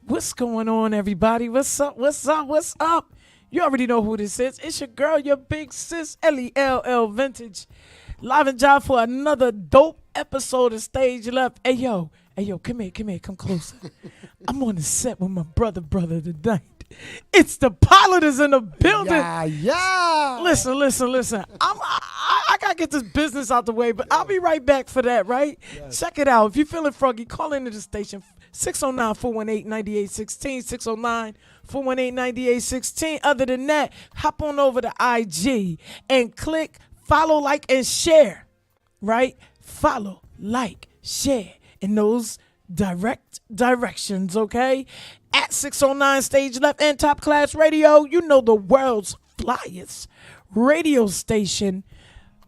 What's going on, everybody? What's up? What's up? What's up? You already know who this is. It's your girl, your big sis, L-E-L-L Vintage. Live and job for another dope episode of Stage Left. Hey, yo, come here, come closer. I'm on the set with my brother tonight. It's the pilot is in the building. Yeah. Listen. I gotta get this business out the way, but I'll be right back for that, right? Yes. Check it out. If you're feeling froggy, call into the station, 609-418-9816, 609-418-9816. Other than that, hop on over to IG and click follow, like, and share, right? Follow, like, share in those directions, okay? At 609 Stage Left and Top Class Radio, you know, the world's flyest radio station,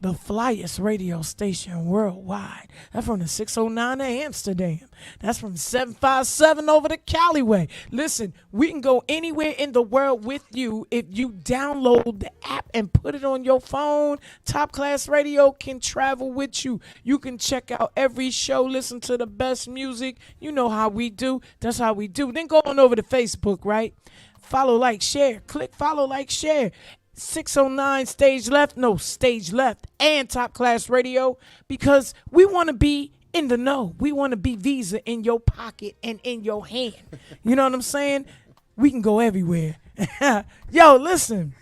the flyest radio station worldwide. That's from the 609 to Amsterdam. That's from 757 over to Callaway. Listen, we can go anywhere in the world with you if you download the app and put it on your phone. Top Class Radio can travel with you. You can check out every show, listen to the best music. You know how we do. That's how we do. Then go on over to Facebook, right? Follow, like, share. Click follow, like, share. 609 Stage Left and Top Class Radio, because we want to be in the know. We want to be Visa in your pocket and in your hand. You know what I'm saying? We can go everywhere. Yo, listen.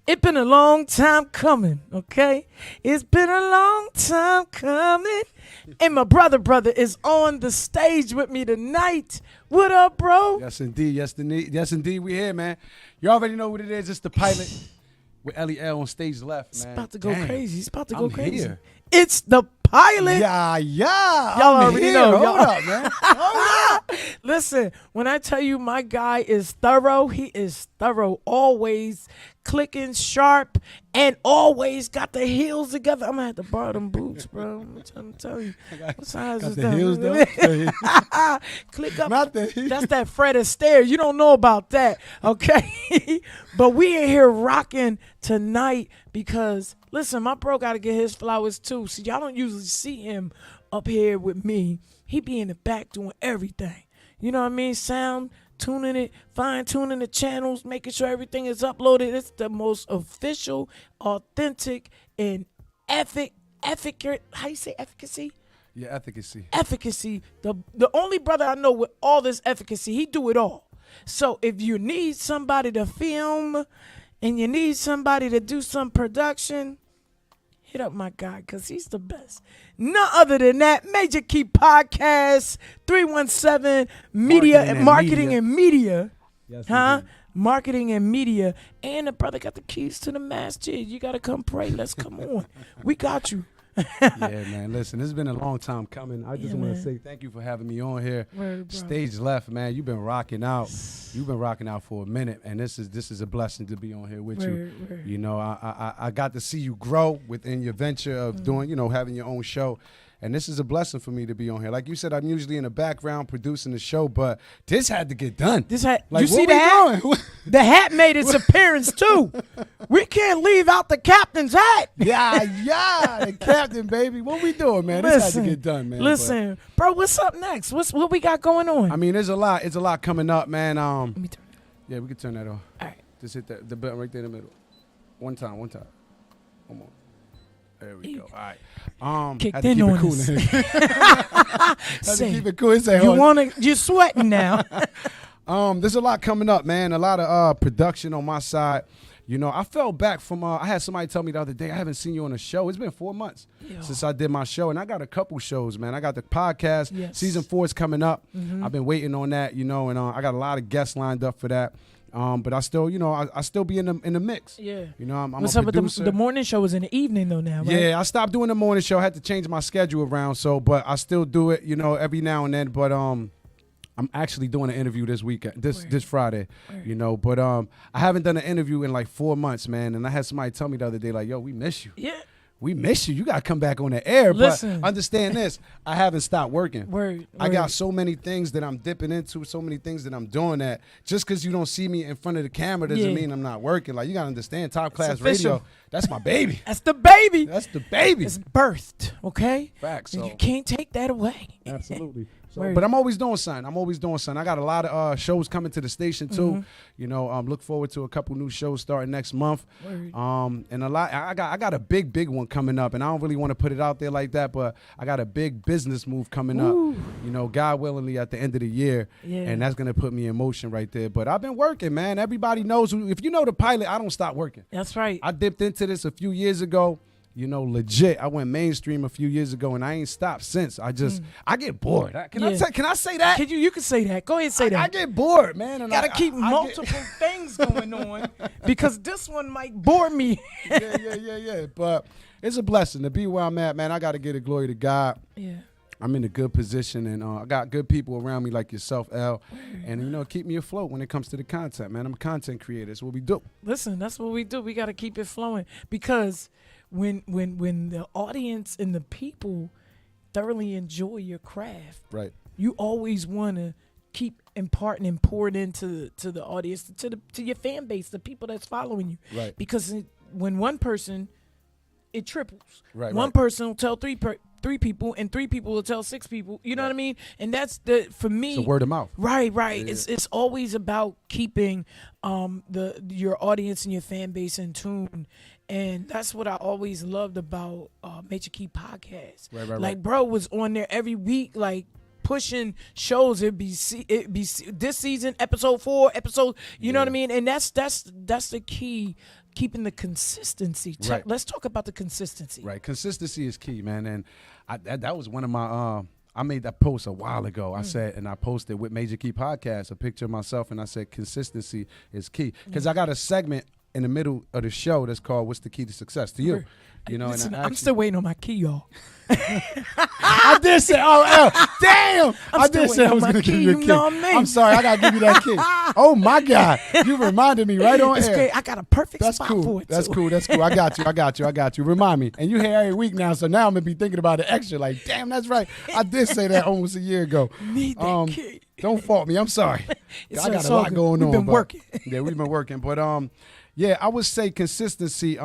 It's been a long time coming, okay? It's been a long time coming. And my brother is on the stage with me tonight. What up, bro? Yes, indeed. We here, man. You already know what it is. It's the pilot with L.E.L. on Stage Left, man. It's about to go crazy. I'm here. It's the pilot. Yeah. Y'all already know. Hold up, man. Hold up. Listen, when I tell you my guy is thorough, he is thorough. Always clicking sharp and always got the heels together. I'm going to have to borrow them boots, bro. I'm trying to tell you. What size is the heels, though? Click up. Not the heels. That's that Fred Astaire. You don't know about that, okay? But we in here rocking tonight because, listen, my bro got to get his flowers too. See, y'all don't usually see him up here with me. He be in the back doing everything. You know what I mean? Sound, tuning it, fine-tuning the channels, making sure everything is uploaded. It's the most official, authentic, and efficacy. How you say efficacy? Yeah, efficacy. Efficacy. The only brother I know with all this efficacy, he do it all. So if you need somebody to film and you need somebody to do some production, hit up my guy, because he's the best. None other than that, Major Key Podcast, 317 Marketing and Media. Yes, huh? Marketing and Media. And the brother got the keys to the masjid. You got to come pray. Let's come on. We got you. Yeah, man. Listen, this has been a long time coming. I just want to say thank you for having me on here. Word, Stage Left, man. You've been rocking out. You've been rocking out for a minute, and this is a blessing to be on here with you. Word. You know, I got to see you grow within your venture of doing, having your own show. And this is a blessing for me to be on here. Like you said, I'm usually in the background producing the show, but this had to get done. You like, see the hat? Doing? The hat made its appearance too. We can't leave out the captain's hat. Yeah, the captain, baby. What we doing, man? This had to get done, man. Listen, bro, what's up next? What we got going on? I mean, there's a lot. It's a lot coming up, man. Let me turn it. Yeah, we can turn that off. All right. Just hit the button right there in the middle. One time. Come on. There we go. All right. Kicked had to in keep on it cool. us. Had to keep it cool. Say, you're sweating now. There's a lot coming up, man. A lot of production on my side. You know, I fell back from, I had somebody tell me the other day, I haven't seen you on a show. It's been 4 months since I did my show, and I got a couple shows, man. I got the podcast. Yes. Season 4 is coming up. Mm-hmm. I've been waiting on that, and I got a lot of guests lined up for that. But I still, I still be in the mix. Yeah. I'm What's a up with producer. the morning show is in the evening though now, right? Yeah, I stopped doing the morning show. I had to change my schedule around, but I still do it, every now and then. But I'm actually doing an interview this weekend, this Friday, Word. But I haven't done an interview in like 4 months, man. And I had somebody tell me the other day, like, yo, we miss you. Yeah. We miss you. You got to come back on the air. Listen. But understand this. I haven't stopped working. Word. I got so many things that I'm dipping into, so many things that I'm doing that just because you don't see me in front of the camera doesn't mean I'm not working. Like, you got to understand, Top Class Radio, that's my baby. That's the baby. That's the baby. It's birthed, okay? Facts. And So. you can't take that away. Absolutely. So, but I'm always doing something. I got a lot of shows coming to the station too. You know, look forward to a couple new shows starting next month. And a lot. I got a big one coming up, and I don't really want to put it out there like that, but I got a big business move coming up. You know, God willingly at the end of the year, and that's gonna put me in motion right there. But I've been working, man. Everybody knows. If you know the pilot, I don't stop working. That's right. I dipped into this a few years ago. You know, legit. I went mainstream a few years ago, and I ain't stopped since. I get bored. Can I say that? You can say that. Go ahead and say that. I get bored, man. And gotta keep multiple things going on because this one might bore me. Yeah. But it's a blessing to be where I'm at, man. I got to give the glory to God. Yeah. I'm in a good position, and I got good people around me like yourself, L. And, you know, keep me afloat when it comes to the content, man. I'm a content creator. That's what we do. Listen, that's what we do. We got to keep it flowing because when the audience and the people thoroughly enjoy your craft, right, you always want to keep imparting and pouring into the audience, to your fan base, the people that's following you. Right. Because when one person, it triples. Right. One person will tell three people, and 3 people will tell 6 people. You know what I mean? And that's for me. It's a word of mouth. Right. Yeah. It's always about keeping your audience and your fan base in tune. And that's what I always loved about Major Key Podcast. Right. Like, bro was on there every week, like pushing shows. It'd be this season, episode 4, you know what I mean? And that's the key, keeping the consistency. Right. Let's talk about the consistency. Right. Consistency is key, man. And that was one of my I made that post a while ago. I said, and I posted with Major Key Podcast a picture of myself, and I said consistency is key. Because I got a segment in the middle of the show that's called "What's the Key to Success to You?" You know, Listen, and I'm still waiting on my key, y'all. I did say, damn! I did say I was going to give you a key. You know what I mean? I'm sorry, I got to give you that key. Oh my God, you reminded me right on It's air. great. I got a perfect That's spot cool. for it. That's too. cool. I got you. Remind me. And you here every week now, so now I'm gonna be thinking about it extra. Like, damn, that's right. I did say that almost a year ago. Need that key. Don't fault me. I'm sorry. I got a all lot good. going We've on. been working. Yeah, we've been working. But yeah, I would say consistency.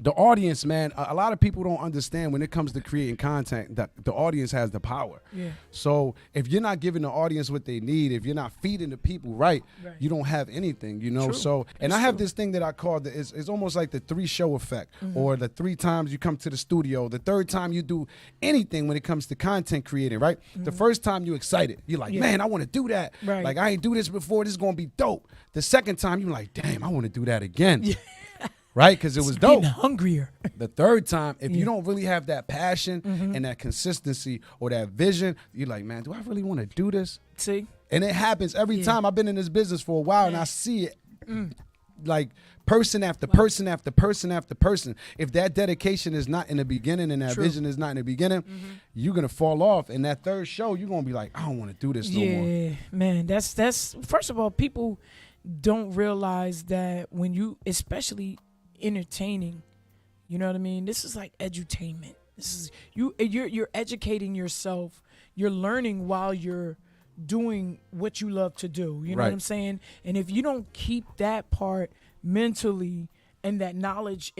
The audience, man, a lot of people don't understand when it comes to creating content that the audience has the power. Yeah. So if you're not giving the audience what they need, if you're not feeding the people right, you don't have anything, you know? True. So, and I have this thing that I call it's almost like the 3 show effect, or the 3 times you come to the studio, the 3rd time you do anything when it comes to content creating, right? The first time you're excited. You're like, man, I want to do that. Right. Like, I ain't do this before. This is going to be dope. The 2nd time you're like, damn, I want to do that again. Yeah. Right? Because it was dope. Getting hungrier. The 3rd time, if you don't really have that passion and that consistency or that vision, you're like, man, do I really want to do this? See? And it happens every time. I've been in this business for a while, and I see it like person after person after person after person. If that dedication is not in the beginning and that vision is not in the beginning, you're going to fall off. And that 3rd show, you're going to be like, I don't want to do this no more. Yeah, man. That's first of all, people don't realize that when you, especially entertaining, you know what I mean? This is like edutainment. This is you're educating yourself. You're learning while you're doing what you love to do. You know what I'm saying? And if you don't keep that part mentally and that knowledge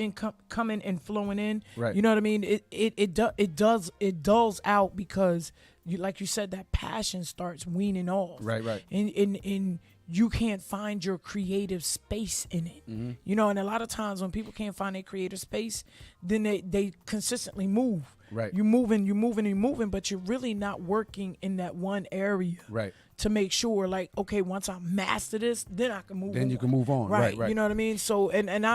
coming and flowing in, you know what I mean? It dulls out because like you said, that passion starts weaning off. Right. And you can't find your creative space in it. You know, and a lot of times when people can't find their creative space, then they consistently move. Right. You're moving, but you're really not working in that one area. Right. To make sure, like, okay, once I master this, then I can move on. Then you can move on. Right. You know what I mean? So, and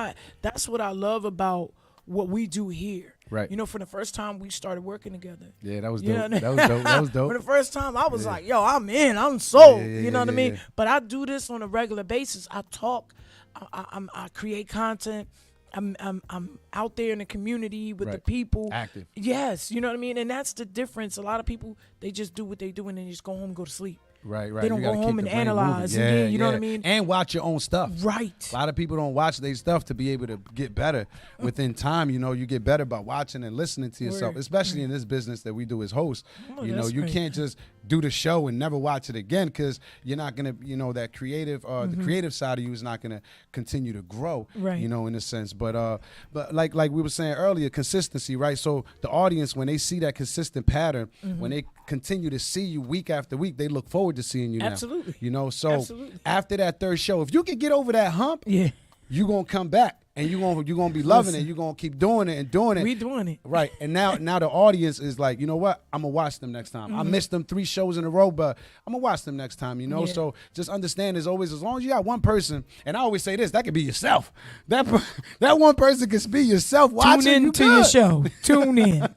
that's what I love about what we do here. Right. You know, from the first time we started working together. Yeah, that was You dope. know That was dope. For the first time, I was like, yo, I'm in. I'm sold. Yeah, you know what I mean? yeah. But I do this on a regular basis. I talk. I create content. I'm out there in the community with the people. Active. Yes, you know what I mean? And that's the difference. A lot of people, they just do what they do and then just go home and go to sleep. Right. They don't You go gotta home keep and the brain analyze. moving. And Yeah, then, you know what I yeah. mean? And watch your own stuff. Right. A lot of people don't watch their stuff to be able to get better. Within time, you know, you get better by watching and listening to yourself, Word. especially in this business that we do as hosts. Oh, You know, that's you great. can't just do the show and never watch it again because you're not going to, you know, that creative, the creative side of you is not going to continue to grow, Right. you know, in a sense. But like we were saying earlier, consistency, right? So the audience, when they see that consistent pattern, when they continue to see you week after week, they look forward to seeing you now. Absolutely. You know, so Absolutely. after that third show, if you can get over that hump, Yeah. you're going to come back and you're gonna be loving it. You're going to keep doing it and doing it. We doing it. Right. And now the audience is like, you know what? I'm going to watch them next time. I missed them 3 shows in a row, but I'm going to watch them next time, you know? Yeah. So just understand there's always, as long as you got one person, and I always say this, that could be yourself. That one person can be yourself watching Tune in you to your good. show. Tune in.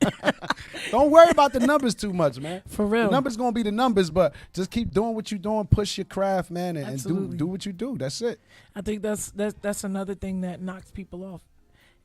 Don't worry about the numbers too much, man. For real. The numbers going to be the numbers, but just keep doing what you're doing, push your craft, man, and Absolutely. do what you do. That's it. I think that's another thing that knocks people off,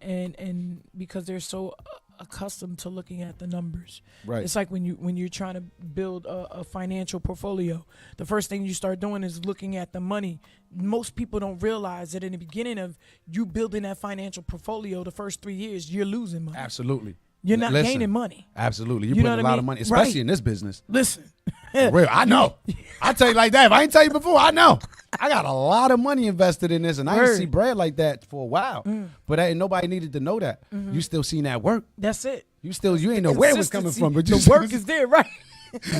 and because they're so accustomed to looking at the numbers. Right. It's like when you're trying to build a financial portfolio, the first thing you start doing is looking at the money. Most people don't realize that in the beginning of you building that financial portfolio, the first 3 years you're losing money. Absolutely. You're not Listen, gaining money. Absolutely. You're You know putting a what I lot of mean? money, especially Right. in this business. Listen. For real. I know. I tell you like that. If I ain't tell you before, I know. I got a lot of money invested in this, and I didn't Word. see bread like that for a while. But ain't nobody needed to know that. You still seen that work. That's it. You ain't know where it was coming Consistency. from, but you The work is there, right?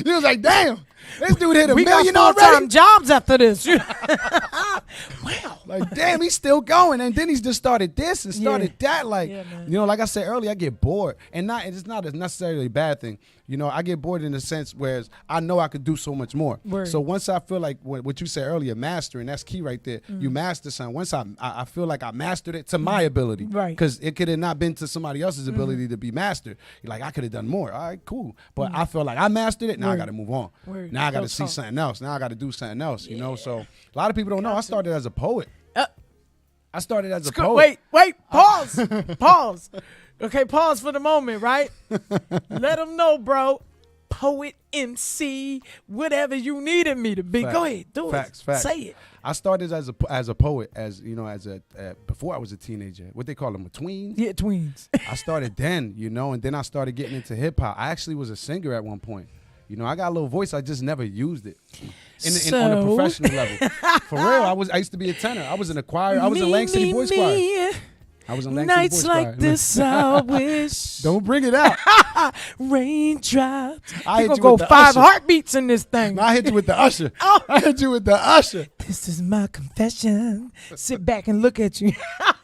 You was like, damn, this dude hit a We got million full-time already. jobs after this. Wow. Like, damn, he's still going. And then he's just started this and started that. Like, Yeah, man. you know, like I said earlier, I get bored. And it's not necessarily a bad thing. You know, I get bored in the sense whereas I know I could do so much more. Word. So once I feel like what you said earlier, mastering, that's key right there. You master something. Once I feel like I mastered it to my ability. Right. Because it could have not been to somebody else's ability to be mastered. You're like, I could have done more. All right, cool. But I feel like I mastered it. Now I Word. got to move on. Word. Now I got to Real see talk. something else. Now I got to do something else, you know? So a lot of people don't know. I started as a poet. I started as a poet. Wait, pause. Pause. Okay, pause for the moment, right? Let them know, bro. Poet, MC, whatever you needed me to be. Facts. Go ahead, do Facts. it. Say it. I started as a poet, as you know, before I was a teenager. What they call them, a tween. Yeah, tweens. I started then, you know, and then I started getting into hip hop. I actually was a singer at one point. You know, I got a little voice. I just never used it on a professional level. For real, I used to be a tenor. I was in a choir. I was in Lang City Boys Choir. I was in Lang City Nights Boys like Choir. this, I wish. Don't bring it out. Raindrops. I You hit gonna you go with the 5 usher. heartbeats in this thing. No, I hit you with the usher. Oh. I hit you with the usher. This is my confession. Sit back and look at you.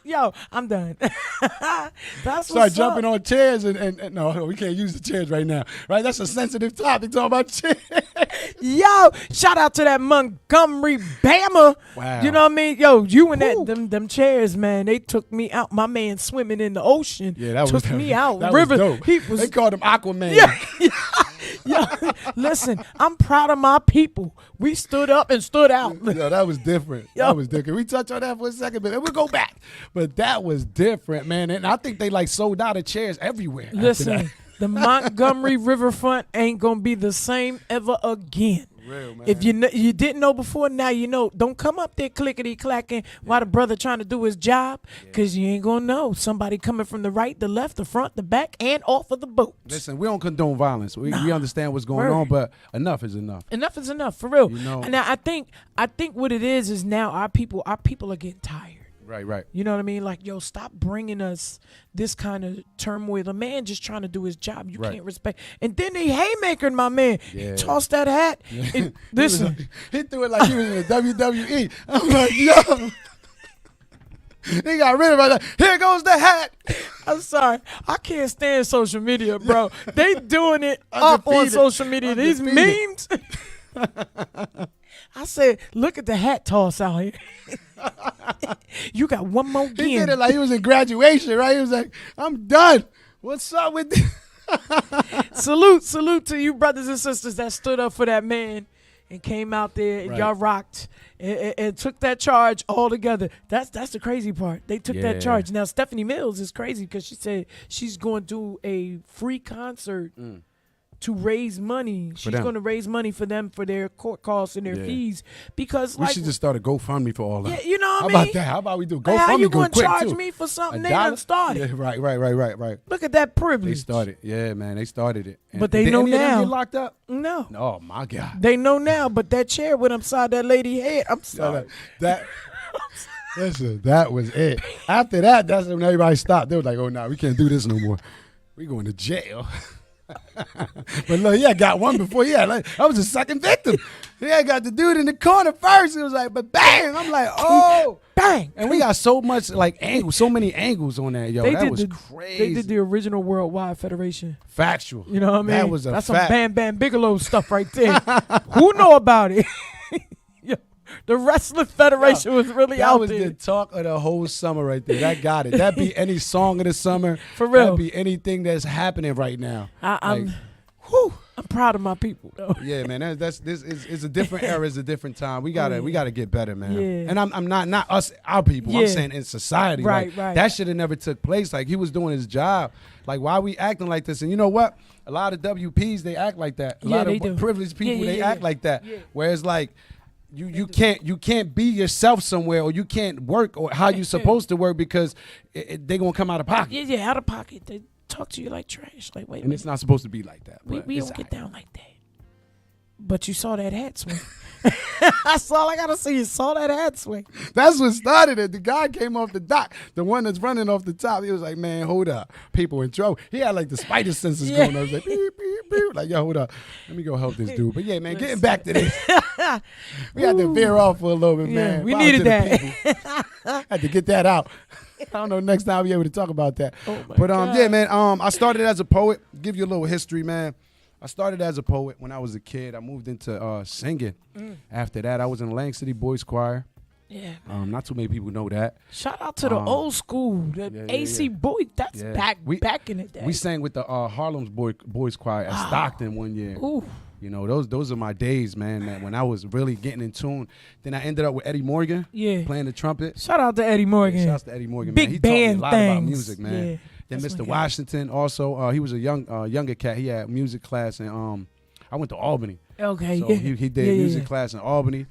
Yo, I'm done. That's Start what's jumping up. on chairs and no, we can't use the chairs right now. Right? That's a sensitive topic. Talking about chairs. Yo, shout out to that Montgomery Bama. Wow. You know what I mean? Yo, you and Whew. them chairs, man, they took me out. My man swimming in the ocean. Yeah, that took was me out. That River. was dope. He was They called him Aquaman. Yeah. Yo, listen, I'm proud of my people. We stood up and stood out. Yo, that was different. Yo. That was different. We touch on that for a second, but then we'll go back. But that was different, man. And I think they like sold out of chairs everywhere. after Listen, that. the Montgomery Riverfront ain't gonna be the same ever again. Real, man. If you didn't know before, now you know. Don't come up there clickety clacking while the brother trying to do his job, cause you ain't gonna know. Somebody coming from the right, the left, the front, the back, and off of the boat. Listen, we don't condone violence. We understand what's going Word. on, but enough is enough. Enough is enough, for real. You know- And I think what it is now our people are getting tired. Right. You know what I mean? Like, yo, stop bringing us this kind of turmoil. A man just trying to do his job. You Right. can't respect. And then they haymakered my man. Yeah. Toss that hat. And listen, He threw it like he was in the WWE. I'm like, yo. He got rid of it. Like, here goes the hat. I'm sorry. I can't stand social media, bro. They doing it up on Undefeated. social media. These Undefeated. memes. I said, look at the hat toss out here. You got one more He game. did it like he was in graduation, right? He was like, I'm done. What's up with this? Salute to you brothers and sisters that stood up for that man and came out there and Right. y'all rocked and took that charge all together. That's the crazy part. They took Yeah. that charge. Now Stephanie Mills is crazy because she said she's going to do a free concert to raise money. She's them. going to raise money for them for their court costs and their Yeah. fees because We like should just start a GoFundMe for all that. yeah, you know what How I mean? about that? How about we do Like, how GoFundMe you go gonna quick charge too? me for something $1? they done started? Yeah, right. Look at that They privilege. started. Yeah, man, they started it. And But they did know any of them now. get locked up? No. Oh my God. They know now, but that chair went upside that lady head. I'm sorry. That listen, that was it. After that, that's when everybody stopped. They were like, "Oh no, we can't do this no more. We going to jail." But look, yeah, got one before. Yeah, like, I was the second victim. Yeah, got the dude in the corner first. It was like, but bang! I'm like, oh, Bang. and we got so much like angles, so many angles on that, yo. That was crazy. They did the original Worldwide Federation. Factual. You know what I mean? That was a That's fact. some Bam Bam Bigelow stuff right there. Who know about it? Yo, the Wrestling Federation was really That out was there. the talk of the whole summer right there. That got it. That be any song of the summer. For real. That be anything that's happening right now. I'm Like, I'm proud of my people though. yeah, man. This is a different era. It's a different time. We gotta get better, man. Yeah. And I'm not us, our people. I'm Yeah. saying in society. Right, like, right. That should have never took place. Like he was doing his job. Like why we acting like this? And you know what? A lot of WPs they act like that. A Yeah, lot they of do. privileged people Yeah, they yeah, act yeah. like that. Yeah. Whereas like. You can't be yourself somewhere, or you can't work or how you supposed to work because they gonna come out of pocket, Yeah, out of pocket. They talk to you like trash. Like, wait a and minute. it's not supposed to be like that. We but don't it's get all down like that. But you saw that hat swing. That's all I gotta say. You saw that hat swing. right. That's what started it. The guy came off the dock, the one that's running off the top. He was like, "Man, hold up, people in trouble." He had like the spider senses Yeah. going on. He was like, beep, beep, beep. Like, yo, hold up, let me go help this dude. But yeah, man, getting back to this, we had to veer off for a little bit, Yeah, man. we Shout out needed to the that. people. Had to get that out. I don't know. Next time I'll be able to talk about that. Oh my But God. yeah, man. I started as a poet. Give you a little history, man. I started as a poet when I was a kid. I moved into singing. After that, I was in the Lang City Boys Choir. Yeah. Not too many people know that. Shout out to the old school, the yeah, AC yeah. boy. That's Yeah. back in the day. We sang with the Harlem's Boys Choir at Stockton one year. Ooh. You know, those are my days, man. That when I was really getting in tune. Then I ended up with Eddie Morgan. Yeah. Playing the trumpet. Shout out to Eddie Morgan. Shouts to Eddie Morgan, Big man. He taught me a band lot about things. music, man. Yeah. Then That's Mr. my guy. Washington also. He was a younger cat. He had music class and I went to Albany. Okay. So yeah. he did Yeah, music yeah. class in Albany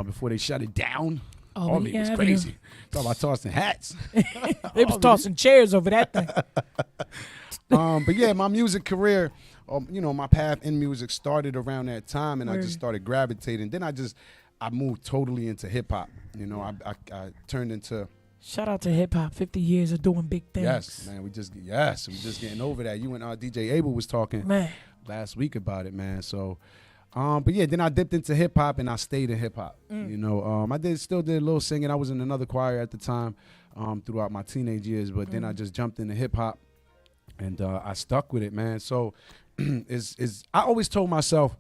before they shut it down. Albany Albany was Avenue. crazy. Talk about tossing hats. They was tossing chairs over that thing. But yeah, my music career, my path in music started around that time, and I Word. just started gravitating. Then I moved totally into hip hop. You know, I turned into Shout out to hip hop. 50 years of doing big things. yes, man. We just getting over that. You and DJ Abel was talking Man. last week about it, man. So, but yeah, then I dipped into hip hop and I stayed in hip hop. You know, I still did a little singing. I was in another choir at the time, throughout my teenage years. But then I just jumped into hip hop, and I stuck with it, man. So, I always told myself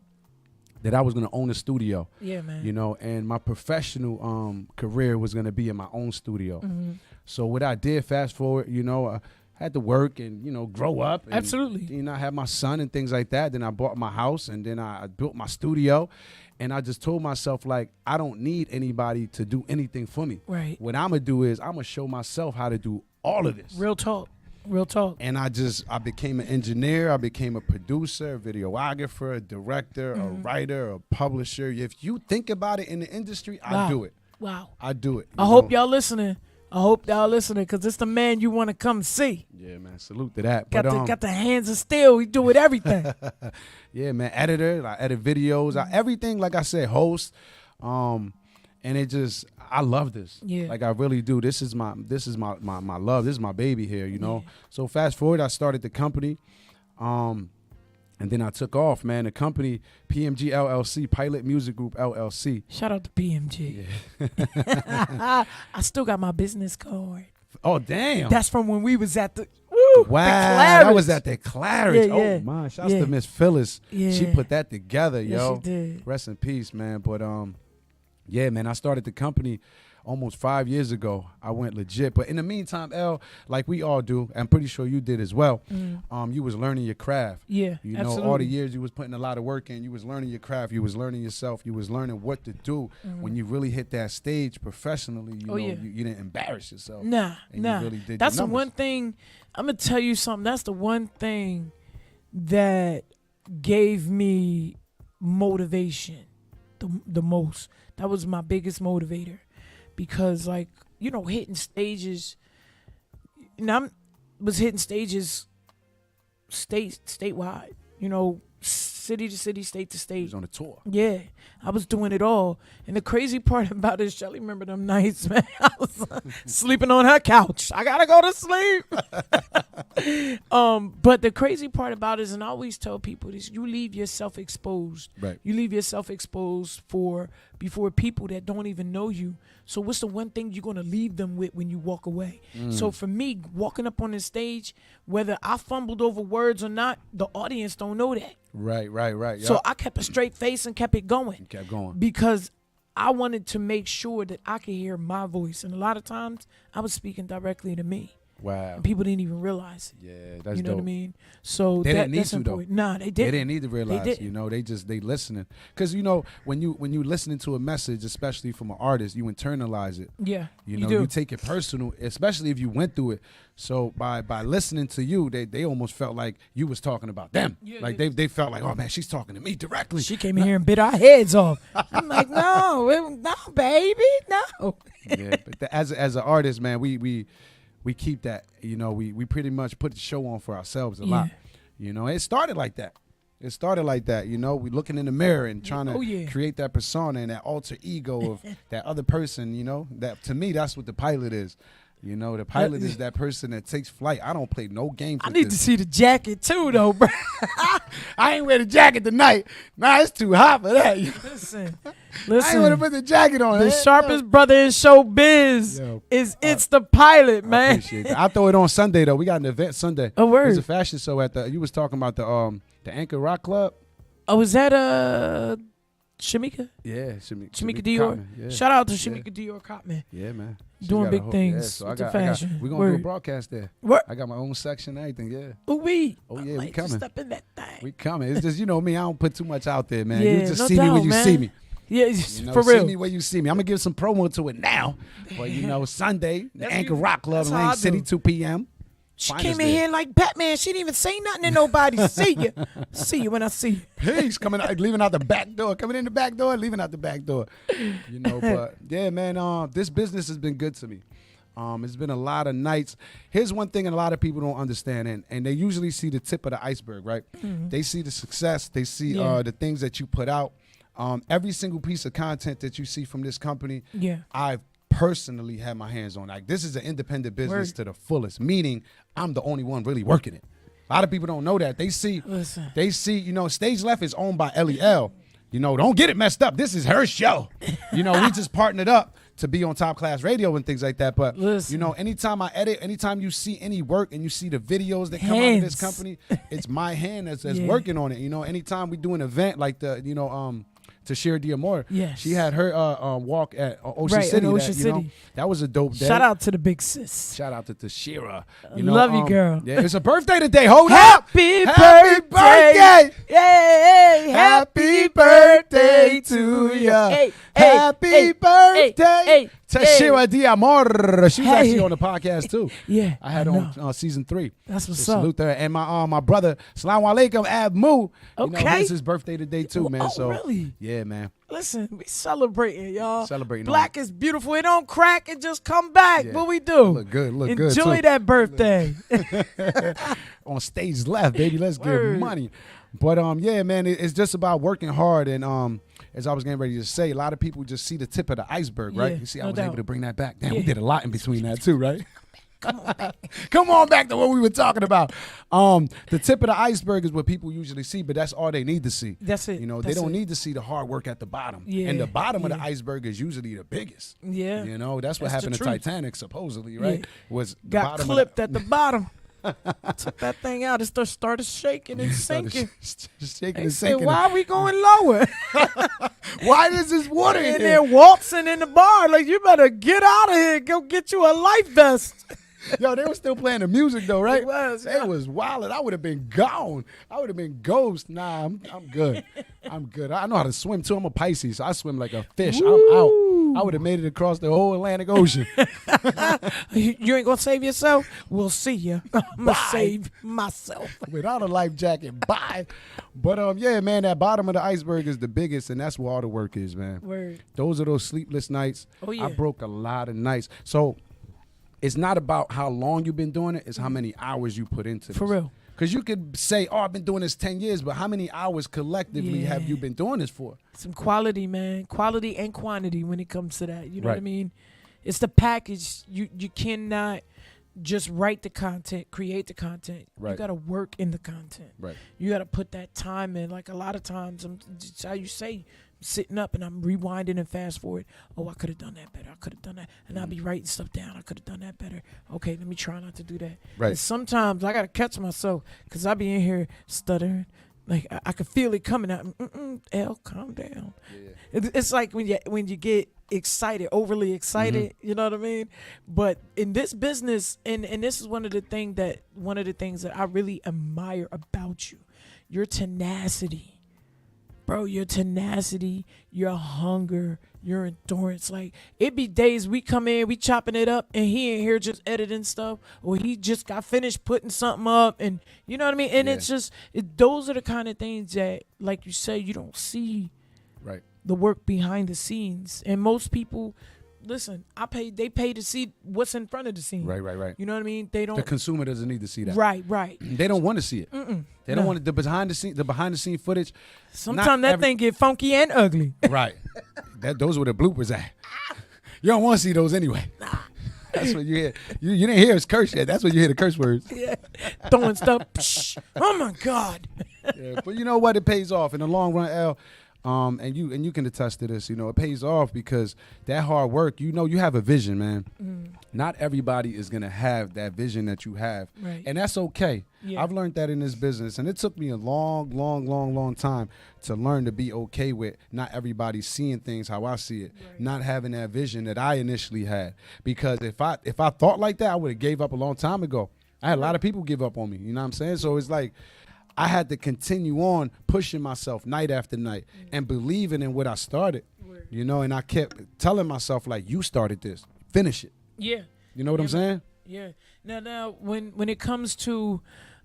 that I was gonna own a studio. Yeah, man. You know, and my professional career was gonna be in my own studio. Mm-hmm. So what I did, fast forward, I had to work and grow up. And, Absolutely. I had my son and things like that. Then I bought my house and then I built my studio, and I just told myself like I don't need anybody to do anything for me. Right. What I'm gonna do is I'm gonna show myself how to do all of this. Real talk. Real talk. And I became an engineer. I became a producer, a videographer, a director, a writer, a publisher. If you think about it in the industry, Wow. I do it. Wow. I do it. I hope y'all listening. I hope y'all listening because it's the man you want to come see. Yeah, man. Salute to that. Got the hands of steel. He do with everything. Yeah, man. Editor. I edit videos. Everything. Like I said, host. And it just. I love this. Yeah. Like I really do. This is my love. This is my baby here, Yeah. So fast forward, I started the company. And then I took off, man. The company, PMG LLC, Pilot Music Group LLC. Shout out to PMG. I still got my business card. Oh, damn. That's from when we was at the the Wow. I was Claridge. at the Claridge. Yeah, yeah. Oh, man. Shouts Yeah. to Miss Phyllis. Yeah. She put that together, Yeah, yo. she did. Rest in peace, man. But, yeah, man, I started the company almost 5 years ago. I went legit. But in the meantime, L, like we all do, I'm pretty sure you did as well, you was learning your craft. Yeah, You know, absolutely. all the years you was putting a lot of work in, you was learning your craft, you was learning yourself, you was learning what to do. When you really hit that stage professionally, you you didn't embarrass yourself. Nah, and nah. you really did That's your the one numbers. thing. I'm gonna tell you something. That's the one thing that gave me motivation the most. That was my biggest motivator, because like, you know, hitting stages, and I was hitting stages statewide, you know, city to city, state to He state. was on a tour. Yeah, I was doing it all. And the crazy part about it, Shelly, remember them nights, man? I was sleeping on her couch. I gotta go to sleep. But the crazy part about it is, and I always tell people this, you leave yourself exposed. Right. You leave yourself exposed before people that don't even know you. So what's the one thing you're gonna leave them with when you walk away? So for me, walking up on the stage, whether I fumbled over words or not, the audience don't know that. Right. So I kept a straight face and kept it going. Kept going. Because I wanted to make sure that I could hear my voice. And a lot of times I was speaking directly to me. Wow. And people didn't even realize it. Yeah, that's You know dope. what I mean? So They didn't need that's to, though. important. Nah, they They didn't. didn't need to realize, didn't. you know, they listening. Because, you know, when you listening to a message, especially from an artist, you internalize it. Yeah, You know, do. you take it personal, especially if you went through it. So by listening to you, they almost felt like you was talking about them. Yeah, like yeah. they felt like, oh man, she's talking to me directly. She came in here and bit our heads off. I'm like, no, baby, no. Yeah, but as an artist, man, we keep that. You know, we pretty much put the show on for ourselves a lot. You know, it started like that. You know, we looking in the mirror and trying to create that persona and that alter ego of that other person. You know, that to me, that's what the pilot is. You know, the pilot is that person that takes flight. I don't play no games. I need to see the jacket too, though, bro. I ain't wear the jacket tonight. Nah, it's too hot for that. Listen. I ain't want to put the jacket on. The sharpest brother in showbiz Yo, it's the pilot, I man. appreciate that. I'll throw it on Sunday though. We got an event Sunday. Oh, word. There's a fashion show at you was talking about the Anchor Rock Club. Oh, was that Shamika? Yeah, Shamika Dior. Cotman, yeah. Shout out to Shamika Dior Cotman. Yeah, man. She Doing got a big whole- things so with the fashion. we're gonna do a Word. broadcast there. What? I got my own section and everything. Yeah, Ooh, we. Oh, I yeah, we might just coming. Step in that thing. we coming. It's just, you know me. I don't put too much out there, man. Yeah, You just no see me when doubt, you man. see me. Yeah, You know, for see real. me where you see me. I'm gonna give some promo to it now. But you know, Sunday, the That's Anchor you- Rock Club that's in how Lane I City, do. 2 p.m. She Find came us in there. here like Batman. She didn't even say nothing to nobody. See you. See you when I see you. Peace coming out, leaving out the back door, coming in the back door, leaving out the back door. You know, but yeah, man, this business has been good to me. It's been a lot of nights. Here's one thing, and a lot of people don't understand, and they usually see the tip of the iceberg, right? They see the success, they see Yeah. the things that you put out. Every single piece of content that you see from this company, Yeah. I've personally had my hands on. Like, this is an independent business Word. to the fullest, meaning I'm the only one really working it. A lot of people don't know that. They see, Listen. you know, Stage Left is owned by LEL. You know, don't get it messed up. This is her show. You know, we just partnered up to be on Top Class Radio and things like that. But, Listen. you know, anytime I edit, anytime you see any work and you see the videos that come out of this Hands. company, it's my hand that's Yeah. working on it. You know, anytime we do an event like Tashira Diamore, Yes. she had her walk at Ocean Right, in City. Ocean You know, City. that was a dope day. Shout out to the big sis. Shout out to Tashira. Love you, girl. Yeah, it's a birthday today. Hold Happy up. Happy birthday. Yay! Happy birthday to ya. Hey, Happy hey, birthday. hey, Tashira Diamore. She was Hey. actually on the podcast too. Yeah, I had I on know. season 3. That's what's So up. salute her. And my brother, Salaam Alaikum, Ab Mu. You know, Okay. it's his birthday today too, man. Oh, So really? yeah, man. Listen, we celebrating, y'all. Celebrating Black is beautiful. It don't crack. It just come back. Yeah. What we do? Look good, look good, Enjoy too. that birthday. On Stage Left, baby. Let's get Word. money. But yeah, man, it's just about working hard. And as I was getting ready to say, a lot of people just see the tip of the iceberg, right? Yeah, You see, I no was doubt. able to bring that back. Damn, we Yeah. did a lot in between that too, right? Come on back to what we were talking about. The tip of the iceberg is what people usually see, but that's all they need to see. That's it. You know, That's they don't it. need to see the hard work at the bottom. Yeah, And the bottom of the yeah. iceberg is usually the biggest. Yeah. You know, that's what That's happened the to truth. Titanic, supposedly, right? Yeah. Was the Got bottom clipped at the bottom. Took that thing out. It started shaking and sinking. Shaking They and said, sinking. why are we going lower? Why is this water in And there? they're waltzing in the bar. Like, you better get out of here. Go get you a life vest. Yo, they were still playing the music though, right? It was, It yeah. was wild. I would have been gone. I would have been ghost. Nah, I'm good. I'm good. I know how to swim too. I'm a Pisces. So I swim like a fish. I'm out. I would have made it across the whole Atlantic Ocean. You ain't gonna save yourself? We'll see you. I'm gonna Bye. save myself. Without a life jacket. Bye. But yeah, man, that bottom of the iceberg is the biggest, and that's where all the work is, man. Word. Those are those sleepless nights. Oh, yeah. I broke a lot of nights. So it's not about how long you've been doing it, it's how many hours you put into this. For real. Because you could say, oh, I've been doing this 10 years, but how many hours collectively Yeah. have you been doing this for? Some quality, man. Quality and quantity when it comes to that. You know what I Right. mean? It's the package. You cannot just write the content, create the content. You Right. got to work in the content. Right. You got to put that time in. Like a lot of times, it's how you say, sitting up and I'm rewinding and fast forward. Oh, I could have done that better. I could have done that. And I'll be writing stuff down. I could have done that better. Okay, let me try not to do that. Right. And sometimes I got to catch myself because I be in here stuttering. Like I could feel it coming out. L, calm down. It's like when you get excited, overly excited. Mm-hmm. You know what I mean? But in this business, and this is one of the things that I really admire about you, your tenacity. Bro, your tenacity, your hunger, your endurance. Like, it be days we come in, we chopping it up, and he ain't here just editing stuff, or he just got finished putting something up, and you know what I mean? And Yeah. it's just, those are the kind of things that, like you say, you don't see Right. the work behind the scenes. And most people, listen, they pay to see what's in front of the scene. Right. You know what I mean? They don't. The consumer doesn't need to see that. Right. They don't want to see it. They don't No. want the behind the scene footage. Sometimes that thing get funky and ugly. Right. Those were the bloopers at. You don't want to see those anyway. That's what you hear. You didn't hear us curse yet. That's what you hear, the curse words. Yeah. Throwing stuff. Psh, oh my God. Yeah, but you know what? It pays off in the long run, L. And you can attest to this. You know, it pays off because that hard work. You know, you have a vision, man. Not everybody is gonna have that vision that you have, Right. and that's okay. Yeah. I've learned that in this business, and it took me a long time to learn to be okay with not everybody seeing things how I see it, not having that vision that I initially had. Because if I thought like that, I would have gave up a long time ago. I had a lot of people give up on me. You know what I'm saying? So it's like, I had to continue on pushing myself night after night and believing in what I started, you know, and I kept telling myself, like, you started this, finish it. Yeah. You know what I'm saying? Yeah. Now, when it comes to,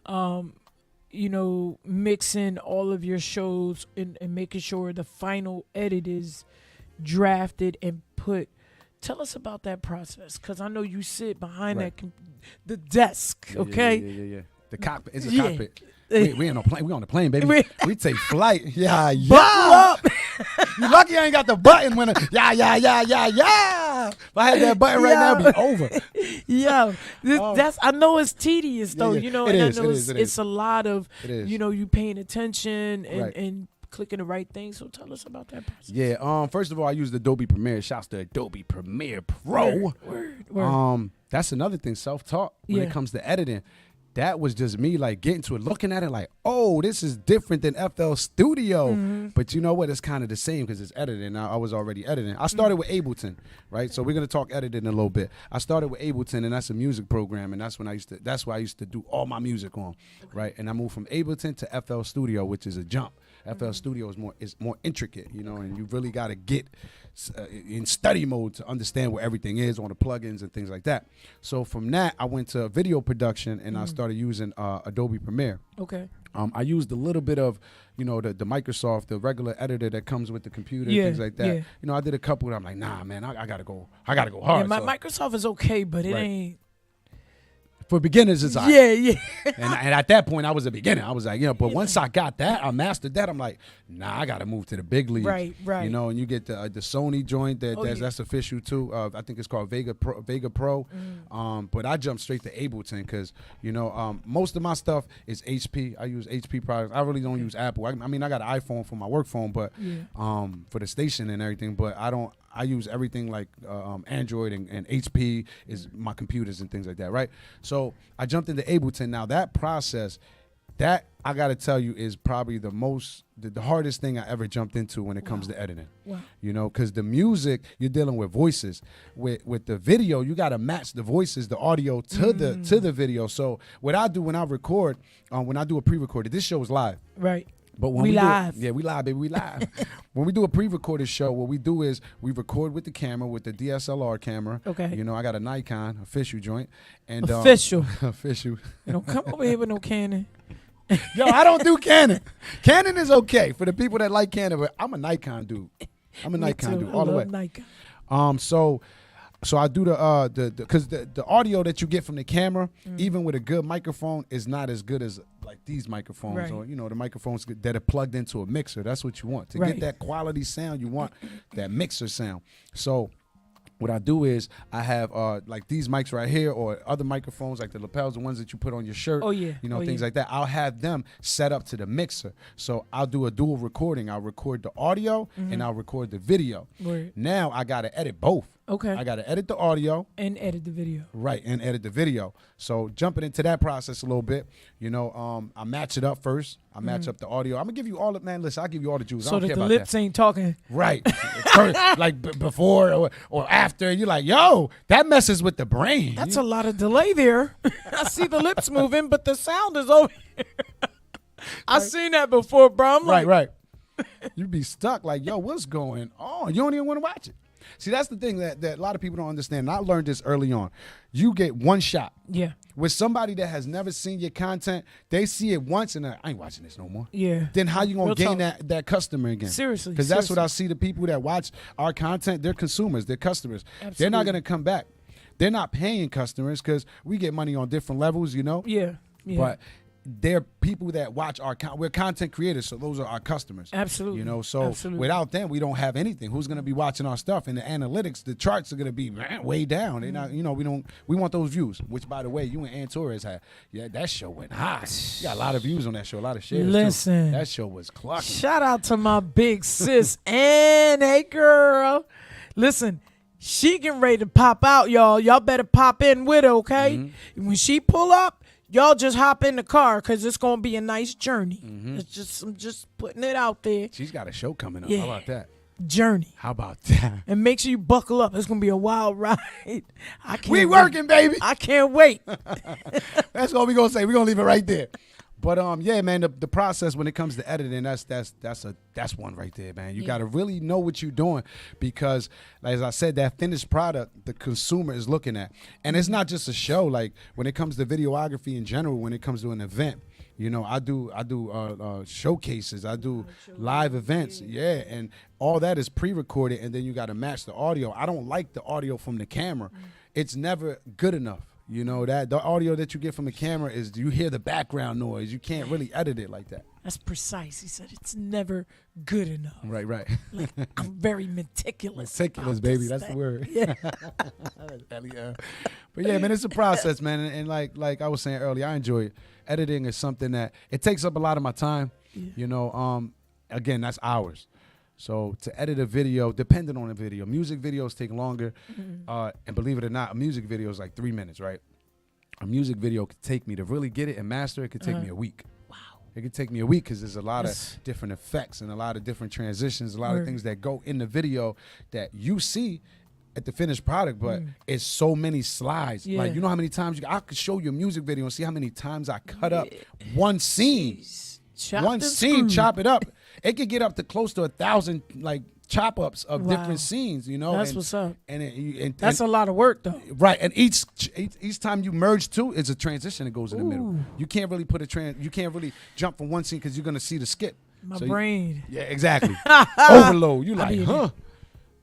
you know, mixing all of your shows and making sure the final edit is drafted and put, tell us about that process, because I know you sit behind Right. the desk, okay? Yeah. The cockpit. It's a Yeah. cockpit. We ain't on plane. We on the plane, baby. We- We take flight. Yeah. Buckle up. You lucky I ain't got the button when yeah. If I had that button right now, it'd be over. Yo, Oh. that's, I know it's tedious though, Yeah. you know, It and is, I know it is, it it's is. a lot of, It is. you know, you paying attention and, Right. and clicking the right thing. So tell us about that process. Yeah. First of all, I used Adobe Premiere. Shouts to Adobe Premiere Pro. Word. That's another thing, self-taught when Yeah. it comes to editing. That was just me, like, getting to it, looking at it like, oh, this is different than FL Studio. Mm-hmm. But you know what? It's kind of the same because it's editing. I was already editing. I started with Ableton, right? So we're gonna talk editing a little bit. I started with Ableton, and that's a music program, and that's why I used to do all my music on, right? And I moved from Ableton to FL Studio, which is a jump. FL Studio is more intricate, you know, and you really got to get in study mode to understand where everything is on the plugins and things like that. So from that, I went to video production and I started using Adobe Premiere. Okay. I used a little bit of, you know, the Microsoft, the regular editor that comes with the computer, Yeah, things like that. yeah. You know, I did a couple, and I'm like, nah, man, I gotta go hard. Yeah, So Microsoft is okay, but it Right. ain't. for beginners, it's all right. Yeah. And at that point, I was a beginner. I was like, but once I got that, I mastered that. I'm like, nah, I got to move to the big leagues. Right. You know, and you get the Sony joint that's official too. I think it's called Vega Pro. But I jumped straight to Ableton because, you know, most of my stuff is HP. I use HP products. I really don't use Apple. I mean, I got an iPhone for my work phone, but for the station and everything. But I use everything like Android and HP is my computers and things like that, right? So I jumped into Ableton. Now that process, that I got to tell you is probably the hardest thing I ever jumped into when it comes to editing. Wow. You know, because the music, you're dealing with voices. With the video, you got to match the voices, the audio to the video. So what I do when I record, when I do a pre-recorded, this show is live. Right. But when we we live. yeah, we live, baby. We live. When we do a pre-recorded show, what we do is we record with the camera, with the DSLR camera. Okay. You know, I got a Nikon official joint. And Official. official. You don't come over here with no Canon. Yo, I don't do Canon. Canon is okay for the people that like Canon, but I'm a Nikon dude. I'm a Me Nikon too. dude I all the way. love Nikon. So I do because the audio that you get from the camera, even with a good microphone, is not as good as like these microphones, Right. or the microphones that are plugged into a mixer. That's what you want to Right. get that quality sound. You want that mixer sound. So what I do is I have like these mics right here, or other microphones like the lapels, the ones that you put on your shirt. Oh, yeah. Things like that. I'll have them set up to the mixer. So I'll do a dual recording. I'll record the audio and I'll record the video. Word. Now I gotta edit both. Okay. I gotta edit the audio. And edit the video. Right, and edit the video. So jumping into that process a little bit, I match it up first. I match up the audio. I'm gonna give you all the Listen, I'll give you all the juice. I So don't that care the about lips ain't talking. that. Right, like before or after. You're like, yo, that messes with the brain. That's a lot of delay there. I see the lips moving, but the sound is over here. I seen that before, bro. I'm like, right. You'd be stuck like, yo, what's going on? You don't even want to watch it. See, that's the thing that a lot of people don't understand. And I learned this early on. You get one shot. yeah, With somebody that has never seen your content, they see it once and I ain't watching this no more. yeah. Then how you gonna Real gain talk. that customer again? Seriously, because that's what I seriously. see. The people that watch our content, they're consumers, they're customers. They're not Absolutely. gonna come back. They're not paying customers because we get money on different levels, Yeah, yeah. But they're people that watch our we're content creators, so those are our customers. Absolutely. So Absolutely. without them, we don't have anything. Who's gonna be watching our stuff? And the analytics, the charts are gonna be way down. They're not, we want those views. Which, by the way, you and Torres had, that show went high. You got a lot of views on that show, a lot of shares. too. Listen. That show was clucking. Shout out to my big sis, and hey girl. Listen, she getting ready to pop out, y'all. Y'all better pop in with her, okay? Mm-hmm. When she pull up, y'all just hop in the car because it's gonna be a nice journey. I'm just putting it out there. She's got a show coming up. Yeah. How about that? Journey. How about that? And make sure you buckle up. It's gonna be a wild ride. I can't We wait. working, baby. I can't wait. That's what we gonna say. We gonna leave it right there. But yeah, man, the process when it comes to editing, that's one right there, man. You gotta really know what you're doing because, as I said, that finished product the consumer is looking at, and it's not just a show. Like when it comes to videography in general, when it comes to an event, I do showcases, I do live events, and all that is pre-recorded, and then you gotta match the audio. I don't like the audio from the camera; it's never good enough. That the audio that you get from the camera is you hear the background noise. You can't really edit it like that. That's precise. He said it's never good enough. Right. I'm very meticulous. Meticulous, about baby. this That's the thing. word. Yeah. But yeah, man, it's a process, man. And like I was saying earlier, I enjoy it. Editing is something that it takes up a lot of my time. Again, that's hours. So to edit a video, depending on the video, music videos take longer. And believe it or not, a music video is like 3 minutes, right? A music video could take me to really get it and master it could take me a week. Wow. It could take me a week because there's a lot Yes. of different effects and a lot of different transitions, a lot Word. of things that go in the video that you see at the finished product, but it's so many slides. Yeah. Like, you know how many times I could show you a music video and see how many times I cut up one scene. Chopped One and scene, screwed. chop it up. It could get up to close to 1,000 like chop ups of Wow. different scenes. That's what's up. And That's a lot of work, though. right. And each time you merge two, it's a transition that goes in the middle. You can't really put you can't really jump from one scene because you're gonna see the skip. My So brain. yeah, exactly. Overload. You like, be in huh?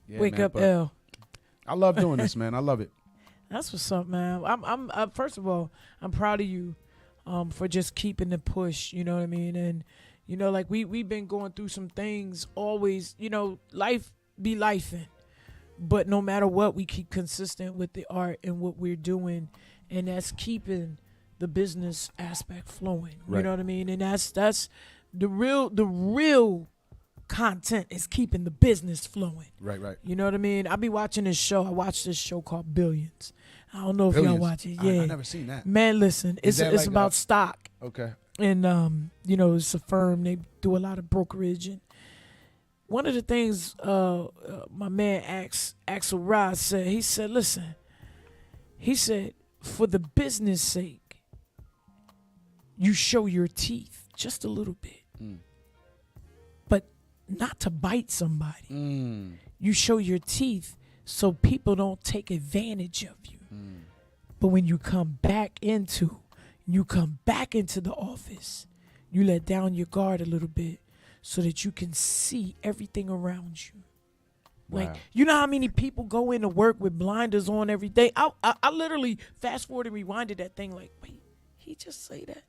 Yeah, Wake man, up, but L. I love doing this, man. I love it. That's what's up, man. I'm first of all, I'm proud of you for just keeping the push, you know what I mean? And like we've been going through some things always, life be lifing. But no matter what, we keep consistent with the art and what we're doing, and that's keeping the business aspect flowing. You Right. know what I mean? And that's the real content is keeping the business flowing. Right. You know what I mean? I be watching this show. I watched this show called Billions. I don't know if y'all Billions? watch it. I Yeah, never seen that. man. Listen, Is it's that like about stock, Okay. and it's a firm. They do a lot of brokerage, and one of the things my man Axel Ross said. He said, "Listen," he said, "for the business sake, you show your teeth just a little bit." but not to bite somebody. Mm. You show your teeth so people don't take advantage of you. But when you come back into the office, you let down your guard a little bit so that you can see everything around you. Like, Wow. you know how many people go into work with blinders on every day? I literally fast forward and rewinded that thing like, wait, he just say that?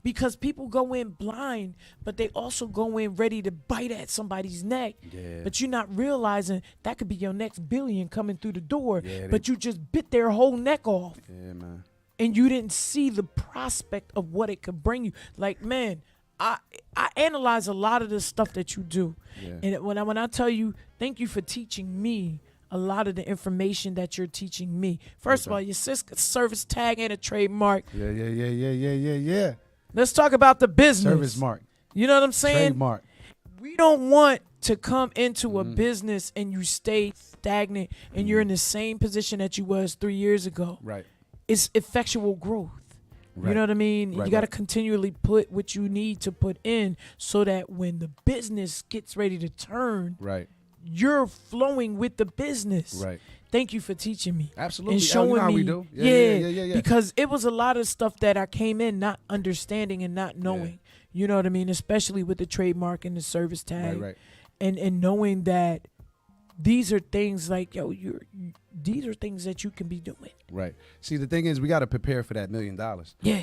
Because people go in blind, but they also go in ready to bite at somebody's neck. Yeah. But you're not realizing that could be your next billion coming through the door, Yeah, but you just bit their whole neck off. Yeah, man. And you didn't see the prospect of what it could bring you. Like, man, I analyze a lot of the stuff that you do. Yeah. And when I tell you, thank you for teaching me a lot of the information that you're teaching me. First of all, your service tag and a trademark. Yeah. Let's talk about the business. Service mark. You know what I'm saying? Trademark. We don't want to come into a business and you stay stagnant and you're in the same position that you was 3 years ago. Right. It's effectual growth. Right. You know what I mean? Right, you got to right. continually put what you need to put in so that when the business gets ready to turn, Right. you're flowing with the business. Right. Thank you for teaching me. Absolutely. And You showing know how me. we do. Yeah. Because it was a lot of stuff that I came in not understanding and not knowing. You know what I mean? Especially with the trademark and the service tag. Right. And knowing that these are things like, these are things that you can be doing. Right. See, the thing is, we got to prepare for that $1 million. Yeah.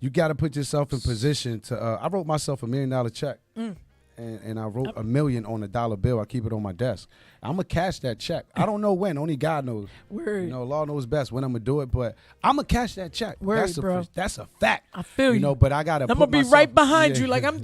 You got to put yourself in position to. I wrote myself $1 million check, and I wrote $1 million on a dollar bill. I keep it on my desk. I'm gonna cash that check. I don't know when. Only God knows. Word. You know, Lord knows best when I'm gonna do it. But I'm gonna cash that check. Word, bro. That's a fact. I feel you. You know, but I gotta. I'm put gonna be myself- right behind Yeah. you. Like, I'm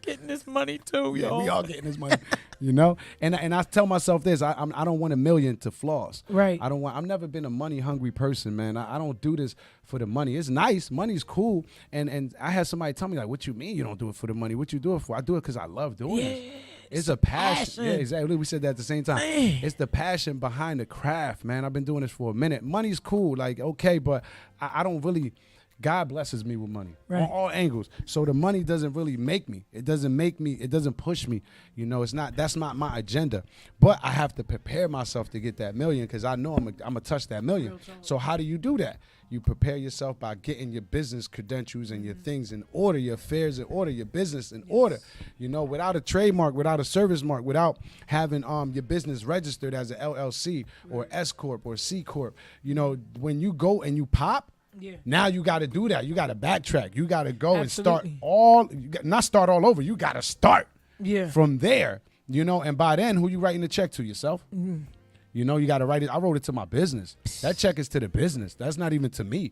getting this money too, Yeah, yo. we all getting this money, you know. And I tell myself this: I don't want $1 million to floss. Right. I've never been a money hungry person, man. I don't do this for the money. It's nice, money's cool. And I had somebody tell me like, "What you mean you don't do it for the money? What you do it for?" I do it because I love doing it. It's a passion. Yeah, exactly. We said that at the same time. Man. It's the passion behind the craft, man. I've been doing this for a minute. Money's cool, like okay, but I don't really. God blesses me with money Right. on all angles. So the money doesn't really make me. It doesn't make me. It doesn't push me. You know, it's not. That's not my agenda. But I have to prepare myself to get that $1 million because I know I'm gonna touch that $1 million. So how do you do that? You prepare yourself by getting your business credentials and your things in order, your affairs in order, your business in order. You know, without a trademark, without a service mark, without having your business registered as an LLC or S corp or C corp. You know, when you go and you pop. Yeah. Now you got to do that. You got to backtrack. You got to go Absolutely. not start all over. You got to start Yeah. from there, you know, and by then, who you writing the check to? Yourself? Mm-hmm. You know, you got to write it. I wrote it to my business. That check is to the business. That's not even to me.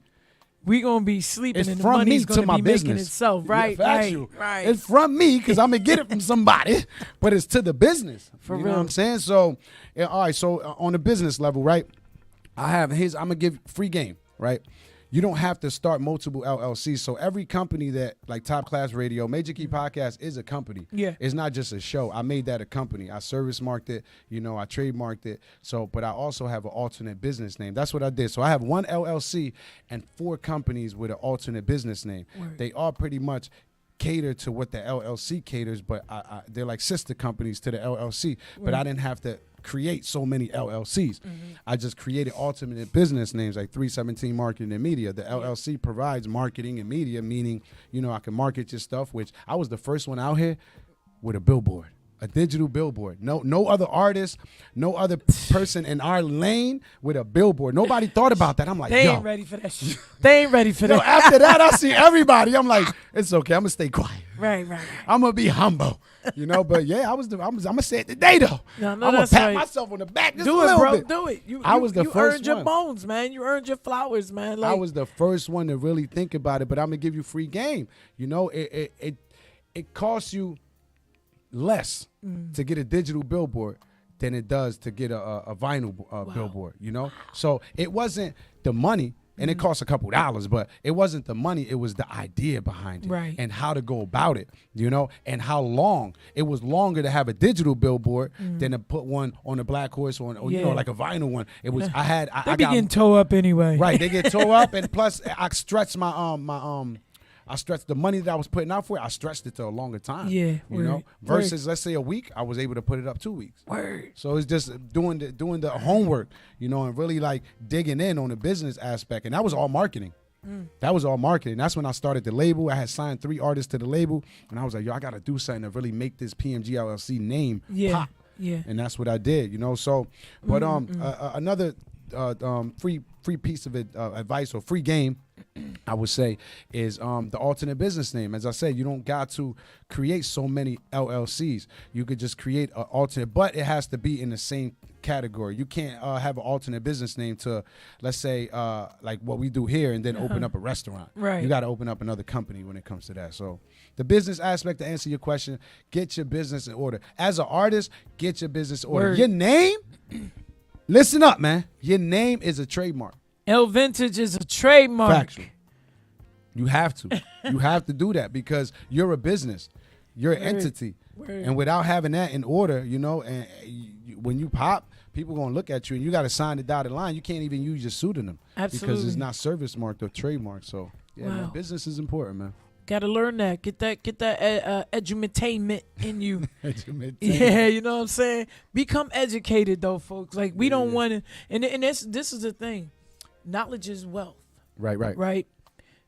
We gonna be sleeping It's and the from me money's to gonna my be business. making itself. Right, Yeah, right, factual. right. It's from me because I'm going to get it from somebody, but it's to the business. For you real. know what I'm saying? So, yeah, all right, so on the business level, right, I'm going to give free game, right? You don't have to start multiple LLCs. So every company that, like Top Class Radio, Major Key Podcast is a company. Yeah. It's not just a show. I made that a company. I service marked it. You know, I trademarked it. So, but I also have an alternate business name. That's what I did. So I have one LLC and 4 companies with an alternate business name. Word. They all pretty much cater to what the LLC caters, but they're like sister companies to the LLC. But I didn't have to create so many LLCs. I just created alternate business names like 317 Marketing and Media. The LLC provides marketing and media, meaning, you know, I can market your stuff, which I was the first one out here with a billboard. A digital billboard. No other artist, no other person in our lane with a billboard. Nobody thought about that. I'm like, They yo. ain't ready for that shit. They ain't ready for Yo, that. after that, I see everybody. I'm like, it's okay. I'm gonna stay quiet. Right. I'm gonna be humble, you know. But yeah, I'm gonna say it today though. No, I'm gonna that's pat right. myself on the back just Do a it, little bro. bit. Do it. I was the you first earned your one. bones, man. You earned your flowers, man. Like, I was the first one to really think about it. But I'm gonna give you free game. You know, it costs you less to get a digital billboard than it does to get a vinyl billboard, you know? So it wasn't the money, and it cost a couple dollars, but it wasn't the money, it was the idea behind it Right. and how to go about it, you know, and how long. It was longer to have a digital billboard than to put one on a Black Horse or you know, Yeah. like a vinyl one. It was, They I be got, getting toe up anyway. right, they get tore up, and plus I stretched my I stretched the money that I was putting out for it. I stretched it to a longer time. Yeah, you know, word. versus let's say a week, I was able to put it up 2 weeks. Word. So it's just doing the homework, you know, and really like digging in on the business aspect, and that was all marketing. That was all marketing. That's when I started the label. I had signed 3 artists to the label, and I was like, yo, I got to do something to really make this PMG LLC name pop. Yeah. And that's what I did, you know. So, but another free piece of advice or free game, I would say, is the alternate business name. As I said, you don't got to create so many LLCs. You could just create an alternate, but it has to be in the same category. You can't have an alternate business name to, let's say, like what we do here, and then open up a restaurant. Right. You got to open up another company when it comes to that. So the business aspect, to answer your question, get your business in order. As an artist, get your business in order. Word. Your name, listen up, man. Your name is a trademark. L Vintage is a trademark. Factual. You have to. You have to do that because you're a business. You're an entity. Word. And without having that in order, you know, and when you pop, people going to look at you and you got to sign the dotted line. You can't even use your pseudonym. Absolutely. Because it's not service marked or trademarked. So, yeah, Wow. man, business is important, man. Got to learn that. Get that edutainment in you. Yeah, you know what I'm saying? Become educated, though, folks. Like, we don't want to, and this is the thing. Knowledge is wealth. Right.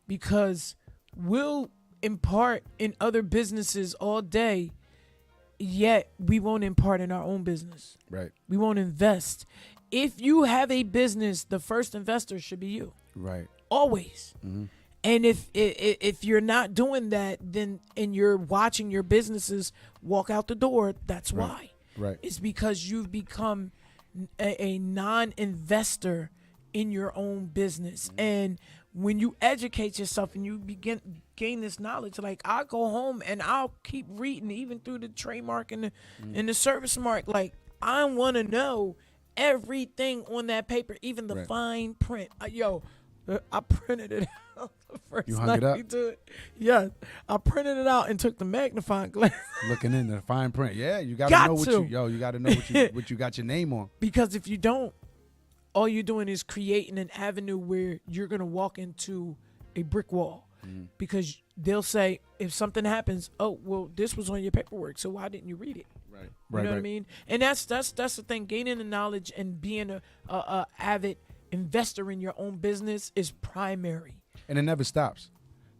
Because we'll impart in other businesses all day, yet we won't impart in our own business. Right. We won't invest. If you have a business, the first investor should be you. Right. Always. Mm-hmm. And if you're not doing that, then and you're watching your businesses walk out the door, that's why. Right. It's because you've become a non-investor in your own business. Mm-hmm. And when you educate yourself and you gain this knowledge, like I go home and I'll keep reading even through the trademark and the service mark. Like I want to know everything on that paper, even the fine print. I printed it out the first You hung night it up? we do it. Yeah, I printed it out and took the magnifying glass. Looking in the fine print. Yeah, you got Got to know what to. you got to know what you got your name on. Because if you don't, all you're doing is creating an avenue where you're going to walk into a brick wall. Because they'll say, if something happens, oh, well, this was on your paperwork, so why didn't you read it? Right. You know what I mean? And that's the thing. Gaining the knowledge and being a avid investor in your own business is primary. And it never stops.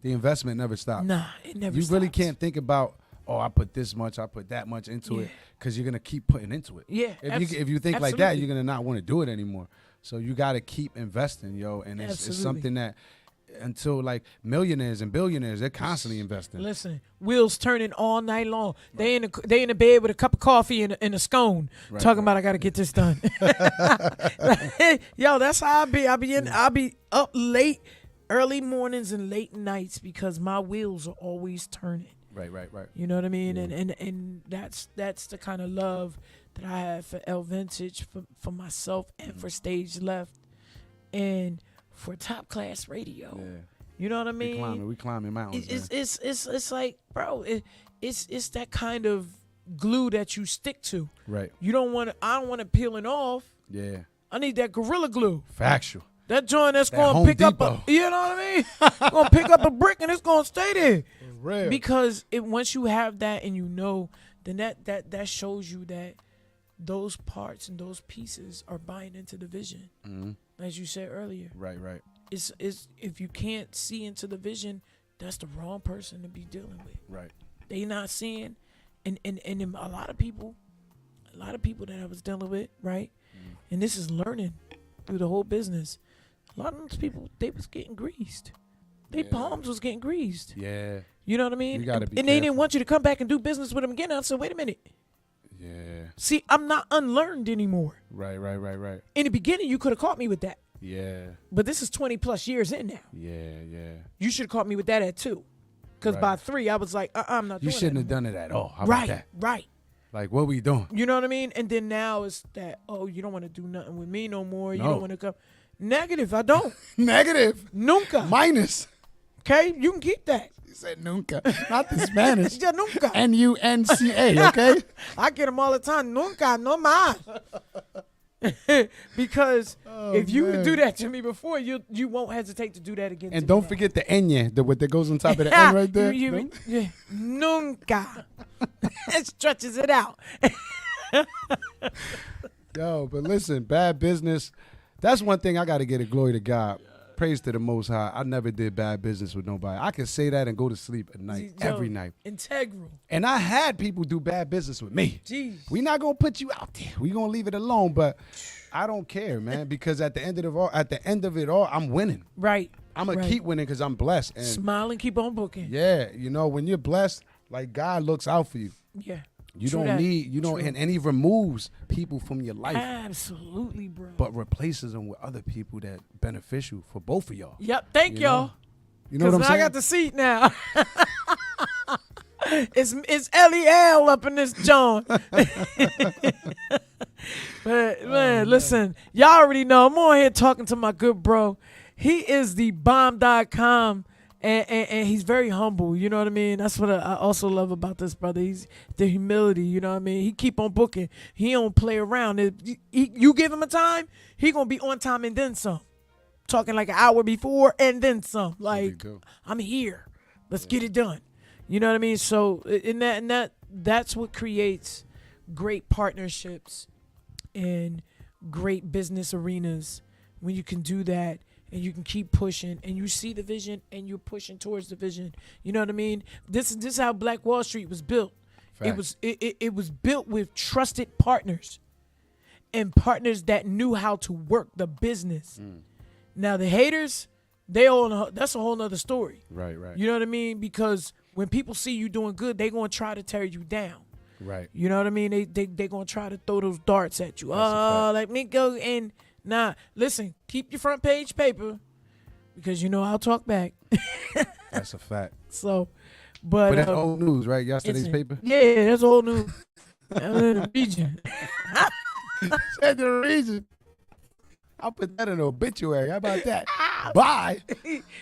The investment never stops. Nah, it never You stops. really can't think about, oh, I put this much, I put that much into it, because you're going to keep putting into it. Yeah. If you think like that, you're going to not want to do it anymore. So you got to keep investing, yo. And it's something that until like millionaires and billionaires, they're constantly investing. Listen, wheels turning all night long. They in the bed with a cup of coffee and a scone, talking about I got to get this done. Yo, that's how I be. I'll be up late, early mornings and late nights because my wheels are always turning. Right. You know what I mean? Yeah. And that's the kind of love that I have for L Vintage, for myself, and for Stage Left, and for Top Class Radio. Yeah. You know what I mean? We climbing mountains. It's like, bro, it's that kind of glue that you stick to. Right. I don't want it peeling off. Yeah. I need that Gorilla Glue. Factual. That joint that's going to pick Depot. up you know what I mean? Going to pick up a brick and it's going to stay there. Real. Because once you have that and you know, then that shows you that those parts and those pieces are buying into the vision. Mm-hmm. As you said earlier. Right. It's if you can't see into the vision, that's the wrong person to be dealing with. Right. They not seeing, and a lot of people that I was dealing with, right? Mm. And this is learning through the whole business. A lot of those people, they was getting greased. Their palms was getting greased. Yeah. You know what I mean? You gotta be and they didn't want you to come back and do business with them again. I said, wait a minute. Yeah. See, I'm not unlearned anymore. Right. In the beginning, you could have caught me with that. Yeah. But this is 20 plus years in now. Yeah. You should have caught me with that at 2. Because by 3, I was like, I'm not doing You shouldn't that have done it at all. How about that? Right. Like, what we doing? You know what I mean? And then now it's that, oh, you don't want to do nothing with me no more. No. You don't want to come. Negative, I don't. Negative. Nunca. Minus. Okay? You can keep that. You said nunca. Not the Spanish. Yeah, nunca. N-U-N-C-A, okay? I get them all the time. Nunca, no más. Because if you man. would do that to me before, you won't hesitate to do that again. And to don't me forget the ñ, what that goes on top of the N right there. Yeah. Nunca. It stretches it out. Yo, but listen, bad business. That's one thing I got to get a glory to God. Praise to the Most High. I never did bad business with nobody. I can say that and go to sleep at night, every night. Integral. And I had people do bad business with me. Jeez. We not gonna put you out there. We gonna leave it alone. But I don't care, man, because at the end of it all, I'm winning. Right. I'm gonna keep winning because I'm blessed. And smile and keep on booking. yeah, when you're blessed, like God looks out for you. Yeah. You don't need, and he removes people from your life. Absolutely, bro. But replaces them with other people that beneficial for both of y'all. Yep. Thank y'all. You know what I'm I saying? got the seat now. It's L.E.L. up in this John. But man, listen, y'all already know I'm on here talking to my good bro. He is the bomb.com. And he's very humble, you know what I mean? That's what I also love about this brother. He's the humility, you know what I mean? He keep on booking. He don't play around. You give him a time, he gonna be on time and then some. Talking like an hour before and then some. Like, I'm here. Let's get it done. You know what I mean? So that's what creates great partnerships and great business arenas when you can do that. And you can keep pushing, and you see the vision, and you're pushing towards the vision. You know what I mean? This is how Black Wall Street was built. Facts. It was built with trusted partners, and partners that knew how to work the business. Now the haters, that's a whole nother story. Right. You know what I mean? Because when people see you doing good, they gonna try to tear you down. Right. You know what I mean? They gonna try to throw those darts at you. Let me go and. Nah, listen, keep your front page paper because I'll talk back. That's a fact. So, but that's old news, right? Yesterday's paper? Yeah, that's old news. I'm in the region. Said the region. I'll put that in an obituary. How about that? Bye.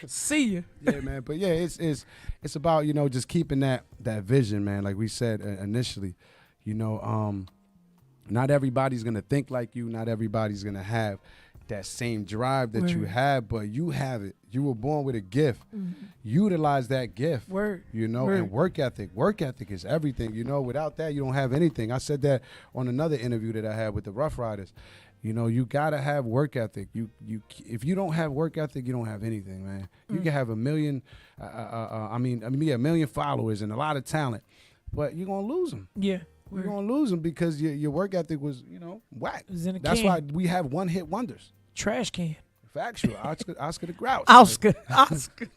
See you. Yeah, man. But yeah, it's about, just keeping that vision, man. Like we said initially, not everybody's going to think like you. Not everybody's going to have that same drive that you have, but you have it. You were born with a gift. Utilize that gift. Word. And work ethic. Work ethic is everything. Without that, you don't have anything. I said that on another interview that I had with the Rough Riders. You got to have work ethic. If you don't have work ethic, you don't have anything, man. You can have a million followers and a lot of talent, but you're going to lose them. Yeah. You're going to lose them because your work ethic was, whack. That's why we have one-hit wonders. Trash can. Factual. Oscar the Grouch. Oscar.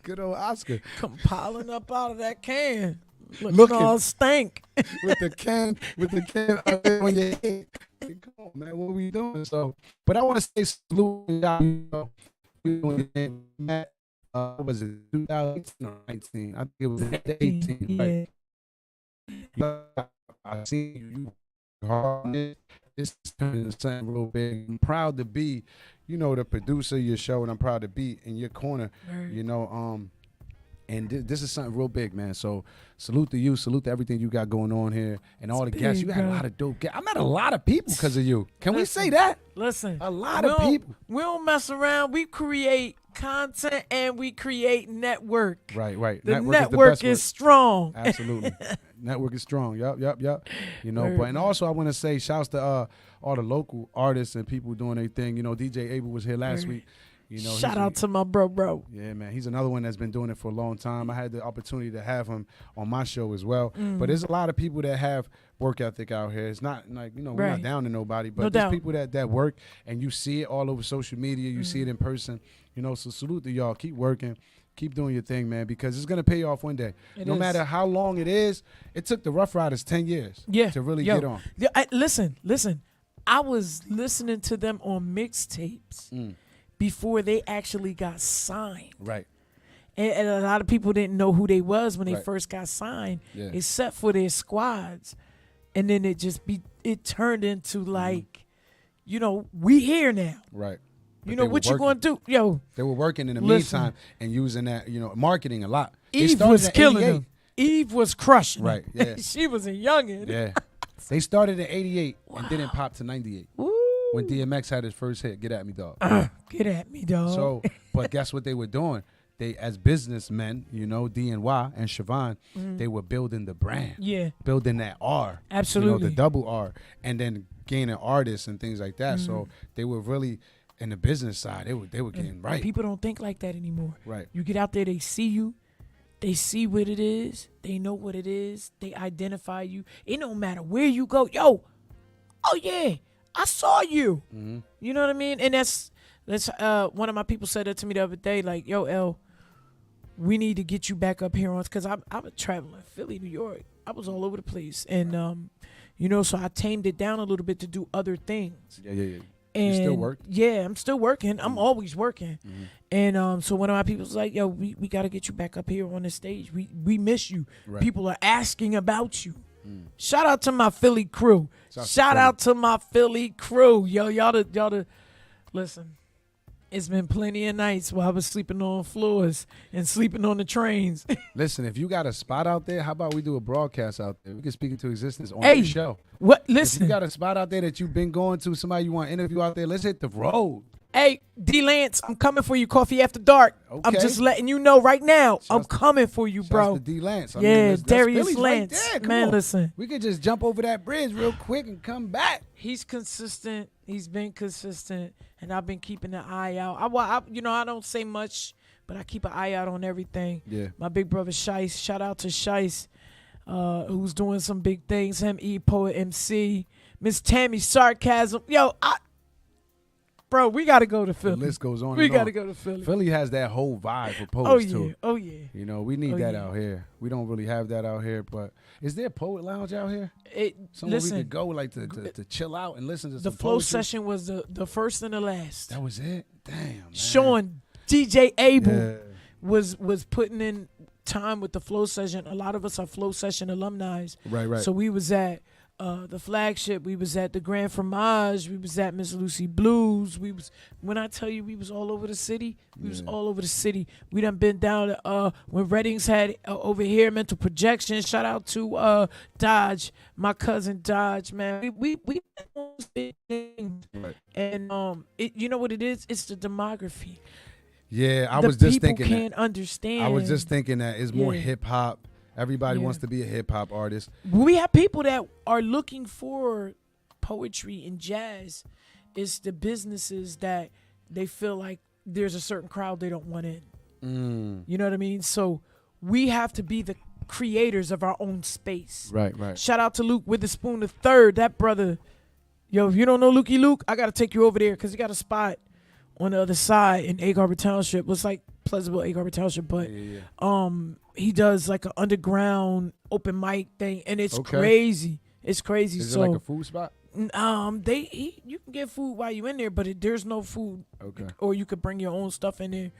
Good old Oscar. Come piling up out of that can. Looking all stank. with the can on your head. Come on, man. What are we doing? So, but I want to say salute to y'all. Matt, what was it, 2018 or 19? I think it was 18. Yeah. Right? I see you hard on it. This is turning into something real big. I'm proud to be, the producer of your show, and I'm proud to be in your corner. Right. And this is something real big, man. So salute to you, salute to everything you got going on here, and all the guests. You had a lot of dope guests. I met a lot of people because of you. Can we say that? Listen, a lot of people. We don't mess around. We create content and we create network. Right. The network is strong. Absolutely. Network is strong. Yup. But and also I want to say shouts to all the local artists and people doing their thing. DJ Abel was here last week. Shout out to my bro. Yeah, man. He's another one that's been doing it for a long time. I had the opportunity to have him on my show as well. But there's a lot of people that have work ethic out here. It's not like, we're not down to nobody, but there's people that work, and you see it all over social media. You see it in person. So salute to y'all. Keep working. Keep doing your thing, man, because it's going to pay off one day. No matter how long it is, it took the Rough Riders 10 years to really get on. Listen. I was listening to them on mixtapes before they actually got signed. Right. And a lot of people didn't know who they was when they first got signed, except for their squads. And then it turned into like, we here now. Right. But what you going to do? Yo. They were working in the meantime and using that, marketing a lot. Eve was killing them. Eve was crushing them. Right, yeah. She was a youngin'. Yeah. They started in 88 and didn't pop to 98. Ooh. when DMX had his first hit, Get At Me, Dog. Get at me, dog. So, but guess what they were doing? They, as businessmen, you know, DNY and Siobhan, they were building the brand. Yeah. Building that R. Absolutely. You know, the double R. And then gaining artists and things like that. So they were really, in the business side, they were getting right. People don't think like that anymore. Right. You get out there, they see you. They see what it is. They know what it is. They identify you. It don't matter where you go. Yo, oh yeah, I saw you. You know what I mean? And that's one of my people said that to me the other day. Like, yo, L, we need to get you back up here on, because I was traveling Philly, New York. I was all over the place, and you know, so I tamed it down a little bit to do other things. Yeah. And you still work? Yeah, I'm still working. I'm always working. And so one of my people was like, yo, we got to get you back up here on the stage. We miss you. Right. People are asking about you. Shout out to my Philly crew. Shout out to my Philly crew. Yo, y'all the listen. It's been plenty of nights where I was sleeping on floors and sleeping on the trains. Listen, if you got a spot out there, how about we do a broadcast out there? We can speak into existence on Hey, the show. What? If Listen. you got a spot out there that you've been going to, somebody you want to interview out there, let's hit the road. Hey, D-Lance, I'm coming for you, Coffee After Dark. I'm Okay. just letting you know right now. I'm Shouts to- coming for you, bro. Shouts to D Lance. Yeah, that's Darius Philly's Lance. Right there. Come Man, on. listen. We could just jump over that bridge real quick and come back. He's consistent. He's been consistent, and I've been keeping an eye out. I don't say much, but I keep an eye out on everything. Yeah. My big brother Shice, shout out to Shice, who's doing some big things. Him, Poet MC, Miss Tammy Sarcasm. Yo, bro, we gotta go to Philly. The list goes on. We and gotta on. go to Philly. Philly has that whole vibe for Oh poets yeah, too. oh yeah. You know, we need Oh, that yeah. out here. We don't really have that out here, but is there a poet lounge out here? Somewhere we Listen, could go like to chill out and listen to the some flow poetry? session was the first and the last. That was it. Damn. Man. Sean DJ Abel Yeah. was putting in time with the flow session. A lot of us are flow session alumni. Right. So we was at the flagship, we was at the Grand Fromage, we was at Miss Lucy Blues. When I tell you we was all over the city, we was all over the city. We done been down to when Reddings had over here mental projection. Shout out to Dodge, my cousin Dodge, man. We Right. and you know what it is? It's the demography. Yeah, I The was just people thinking can't that. understand. I was just thinking that it's more Yeah. hip hop. Everybody Yeah. wants to be a hip hop artist. We have people that are looking for poetry and jazz. It's the businesses that they feel like there's a certain crowd they don't want in. You know what I mean? So we have to be the creators of our own space. Right. Shout out to Luke Witherspoon the third. That brother. Yo, if you don't know Lukey Luke, I got to take you over there because he got a spot on the other side in Egg Harbor Township. It's like Pleasantville, Egg Harbor Township, but he does like an underground open mic thing, and it's Okay. crazy. It's crazy. Is So it like a food spot? you can get food while you in there, but there's no food. Okay. Or you could bring your own stuff in there.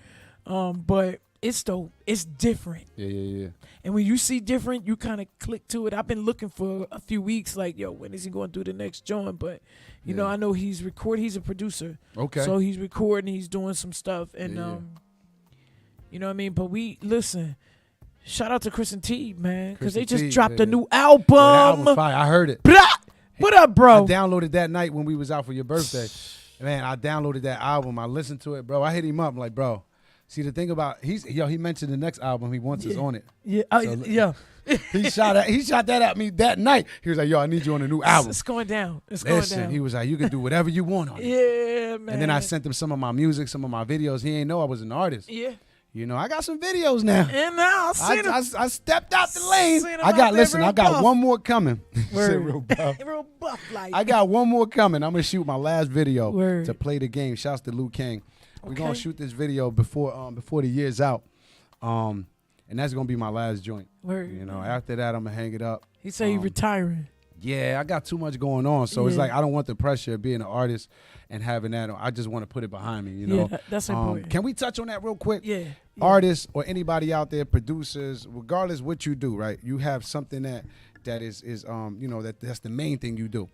But it's dope. It's different. Yeah. And when you see different, you kind of click to it. I've been looking for a few weeks, like, yo, when is he going to do the next joint? But, you know, I know he's recording. He's a producer. Okay. So he's recording. He's doing some stuff. And, Yeah. you know what I mean? But listen, shout out to Chris and T, man, because they Chris and just T, dropped yeah. a new That album. album fire. I heard it. Blah! What up, bro? I downloaded that night when we was out for your birthday. Man, I downloaded that album. I listened to it, bro. I hit him up. I'm like, bro, see the thing about he mentioned the next album he wants us on it. Yeah, So, yeah. He shot that at me that night. He was like, yo, I need you on a new album. It's going down. It's going Listen, down. he was like, you can do whatever you want on it. Yeah, man. And then I sent him some of my music, some of my videos. He ain't know I was an artist. Yeah. You know, I got some videos now. And now I seen him. I stepped out the lane. Seen him I out got there real I got buff. one more coming. He said Word. real buff. Real buff like. I got one more coming. I'm gonna shoot my last video Word. to play the game. Shouts to Luke King. We're gonna Okay. shoot this video before the year's out. And that's gonna be my last joint. Word. You know, after that I'm gonna hang it up. He said he retiring. Yeah, I got too much going on. So it's Yeah. like I don't want the pressure of being an artist and having that. I just want to put it behind me, you know. Yeah, that's important. Can we touch on that real quick? Yeah. Artists or anybody out there, producers, regardless what you do, right? You have something that is you know, that's the main thing you do.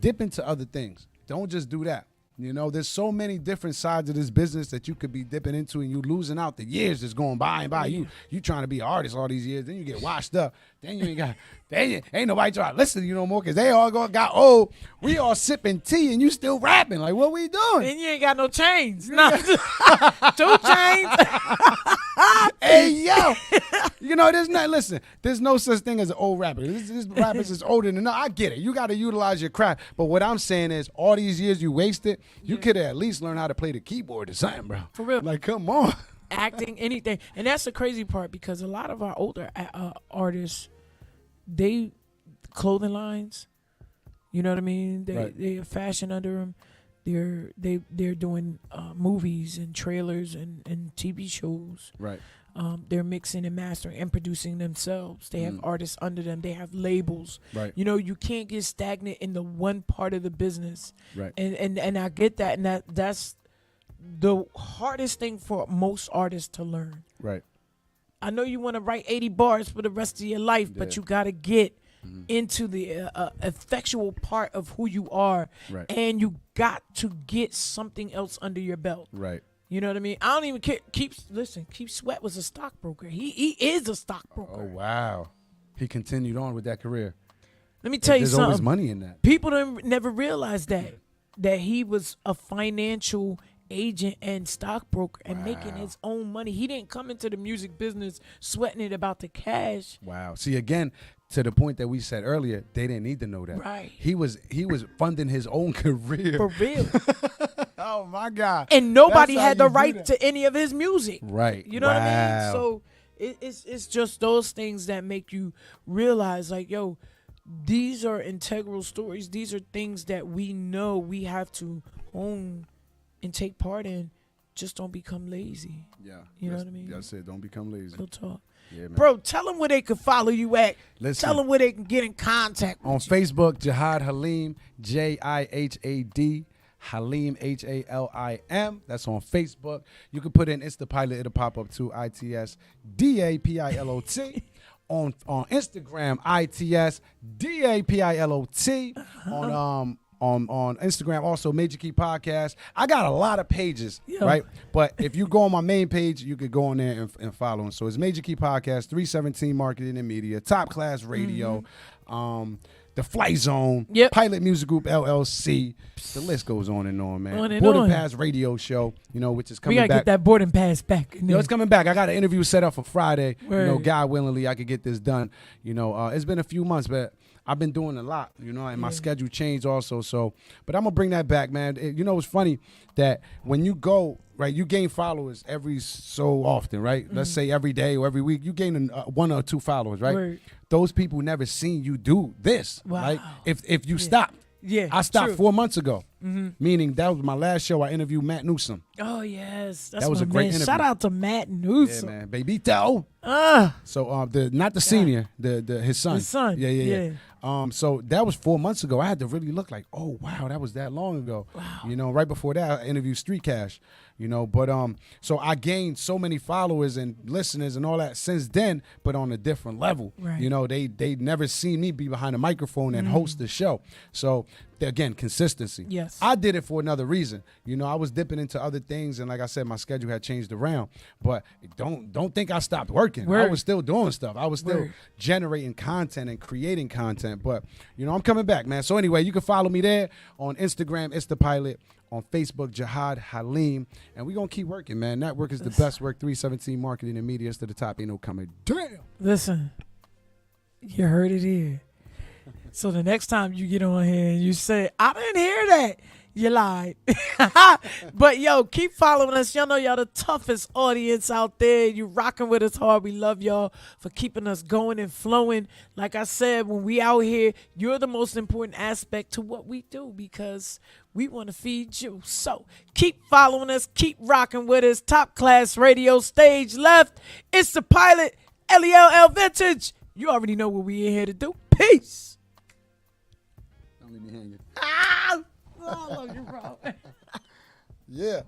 Dip into other things. Don't just do that. You know, there's so many different sides of this business that you could be dipping into, and you losing out the years that's going by and by. You trying to be an artist all these years, then you get washed up. Then you ain't nobody trying to listen to you no more because they all got old. We all sipping tea and you still rapping. Like, what we doing? And you ain't got no chains. No. 2 chains. Hey, yo. You know, there's no such thing as an old rapper. This rappers is older than enough. I get it. You got to utilize your craft. But what I'm saying is, all these years you wasted, you could have at least learned how to play the keyboard or something, bro. For real. Like, come on. Acting, anything. And that's the crazy part, because a lot of our older artists, they clothing lines, you know what I mean? They have fashion under them. They're doing movies and trailers and TV shows. Right. They're mixing and mastering and producing themselves. They have artists under them. They have labels. Right. You know, you can't get stagnant in the one part of the business. Right. And I get that, and that's the hardest thing for most artists to learn. Right. I know you want to write 80 bars for the rest of your life, but you got to get into the effectual part of who you are, right. And you got to get something else under your belt. Right. You know what I mean? I don't even care. Keith Sweat was a stockbroker. He is a stockbroker. Oh, wow. He continued on with that career. Let me tell you something. There's always money in that. People don't never realize that he was a financial agent and stockbroker and making his own money. He didn't come into the music business sweating it about the cash. Wow. See, again, to the point that we said earlier, they didn't need to know that. Right. He was funding his own career. For real. Oh my God. And nobody That's how had the you do right that. to any of his music. Right. You know what I mean? Wow. So it's just those things that make you realize, like, yo, these are integral stories. These are things that we know we have to own and take part in. Just don't become lazy. Yeah. You know what I mean? That's it. Don't become lazy. Real talk. Yeah, man. Bro, tell them where they can follow you at. Listen. Tell them where they can get in contact with On you. Facebook, Jihad Halim, Jihad, Halim, Halim. That's on Facebook. You can put in It's the Pilot. It'll pop up too. ITSDAPILOT. On Instagram, ITSDAPILOT. On Instagram, also Major Key Podcast. I got a lot of pages, right? But if you go on my main page, you could go on there and follow them. So it's Major Key Podcast, 317 Marketing and Media, Top Class Radio, The Flight Zone, Pilot Music Group LLC. The list goes on and on, man. Boarding Pass Radio Show, which is coming back. We got to get that boarding pass back. Yo, it's coming back. I got an interview set up for Friday. Word. God willingly, I could get this done. It's been a few months, but I've been doing a lot, and my schedule changed also. So, but I'm going to bring that back, man. It's funny that when you go, right, you gain followers every so often, right? Let's say every day or every week, you gain 1 or 2 followers, right? Word. Those people never seen you do this, right? If you stopped. Yeah, I stopped true. 4 months ago, meaning that was my last show. I interviewed Matt Newsom. Oh, yes. That was a great interview. Shout out to Matt Newsom. Yeah, man. Babyto. So not the senior, his son. His son. Yeah. So that was 4 months ago. I had to really look like, oh wow, that was that long ago. Wow. Right before that, I interviewed Street Cash. But so I gained so many followers and listeners and all that since then, but on a different level. Right. They never seen me be behind a microphone and host the show. So again, consistency. Yes. I did it for another reason. I was dipping into other things, and like I said, my schedule had changed around. But don't think I stopped working. Word. I was still doing stuff. I was still generating content and creating content. But I'm coming back, man. So anyway, you can follow me there on Instagram. It's the Pilot. On Facebook, Jihad Halim. And we're going to keep working, man. Network is the best work. 317 Marketing and Media is to the top. Ain't no coming. Damn. Listen, you heard it here. So the next time you get on here and you say, I didn't hear that, you lied. But, yo, keep following us. Y'all know y'all the toughest audience out there. You rocking with us hard. We love y'all for keeping us going and flowing. Like I said, when we out here, you're the most important aspect to what we do because we want to feed you. So keep following us. Keep rocking with us. Top Class Radio, stage left. It's the Pilot, LELL Vintage. You already know what we in here to do. Peace. Don't leave me hanging. I love you, bro. Yeah.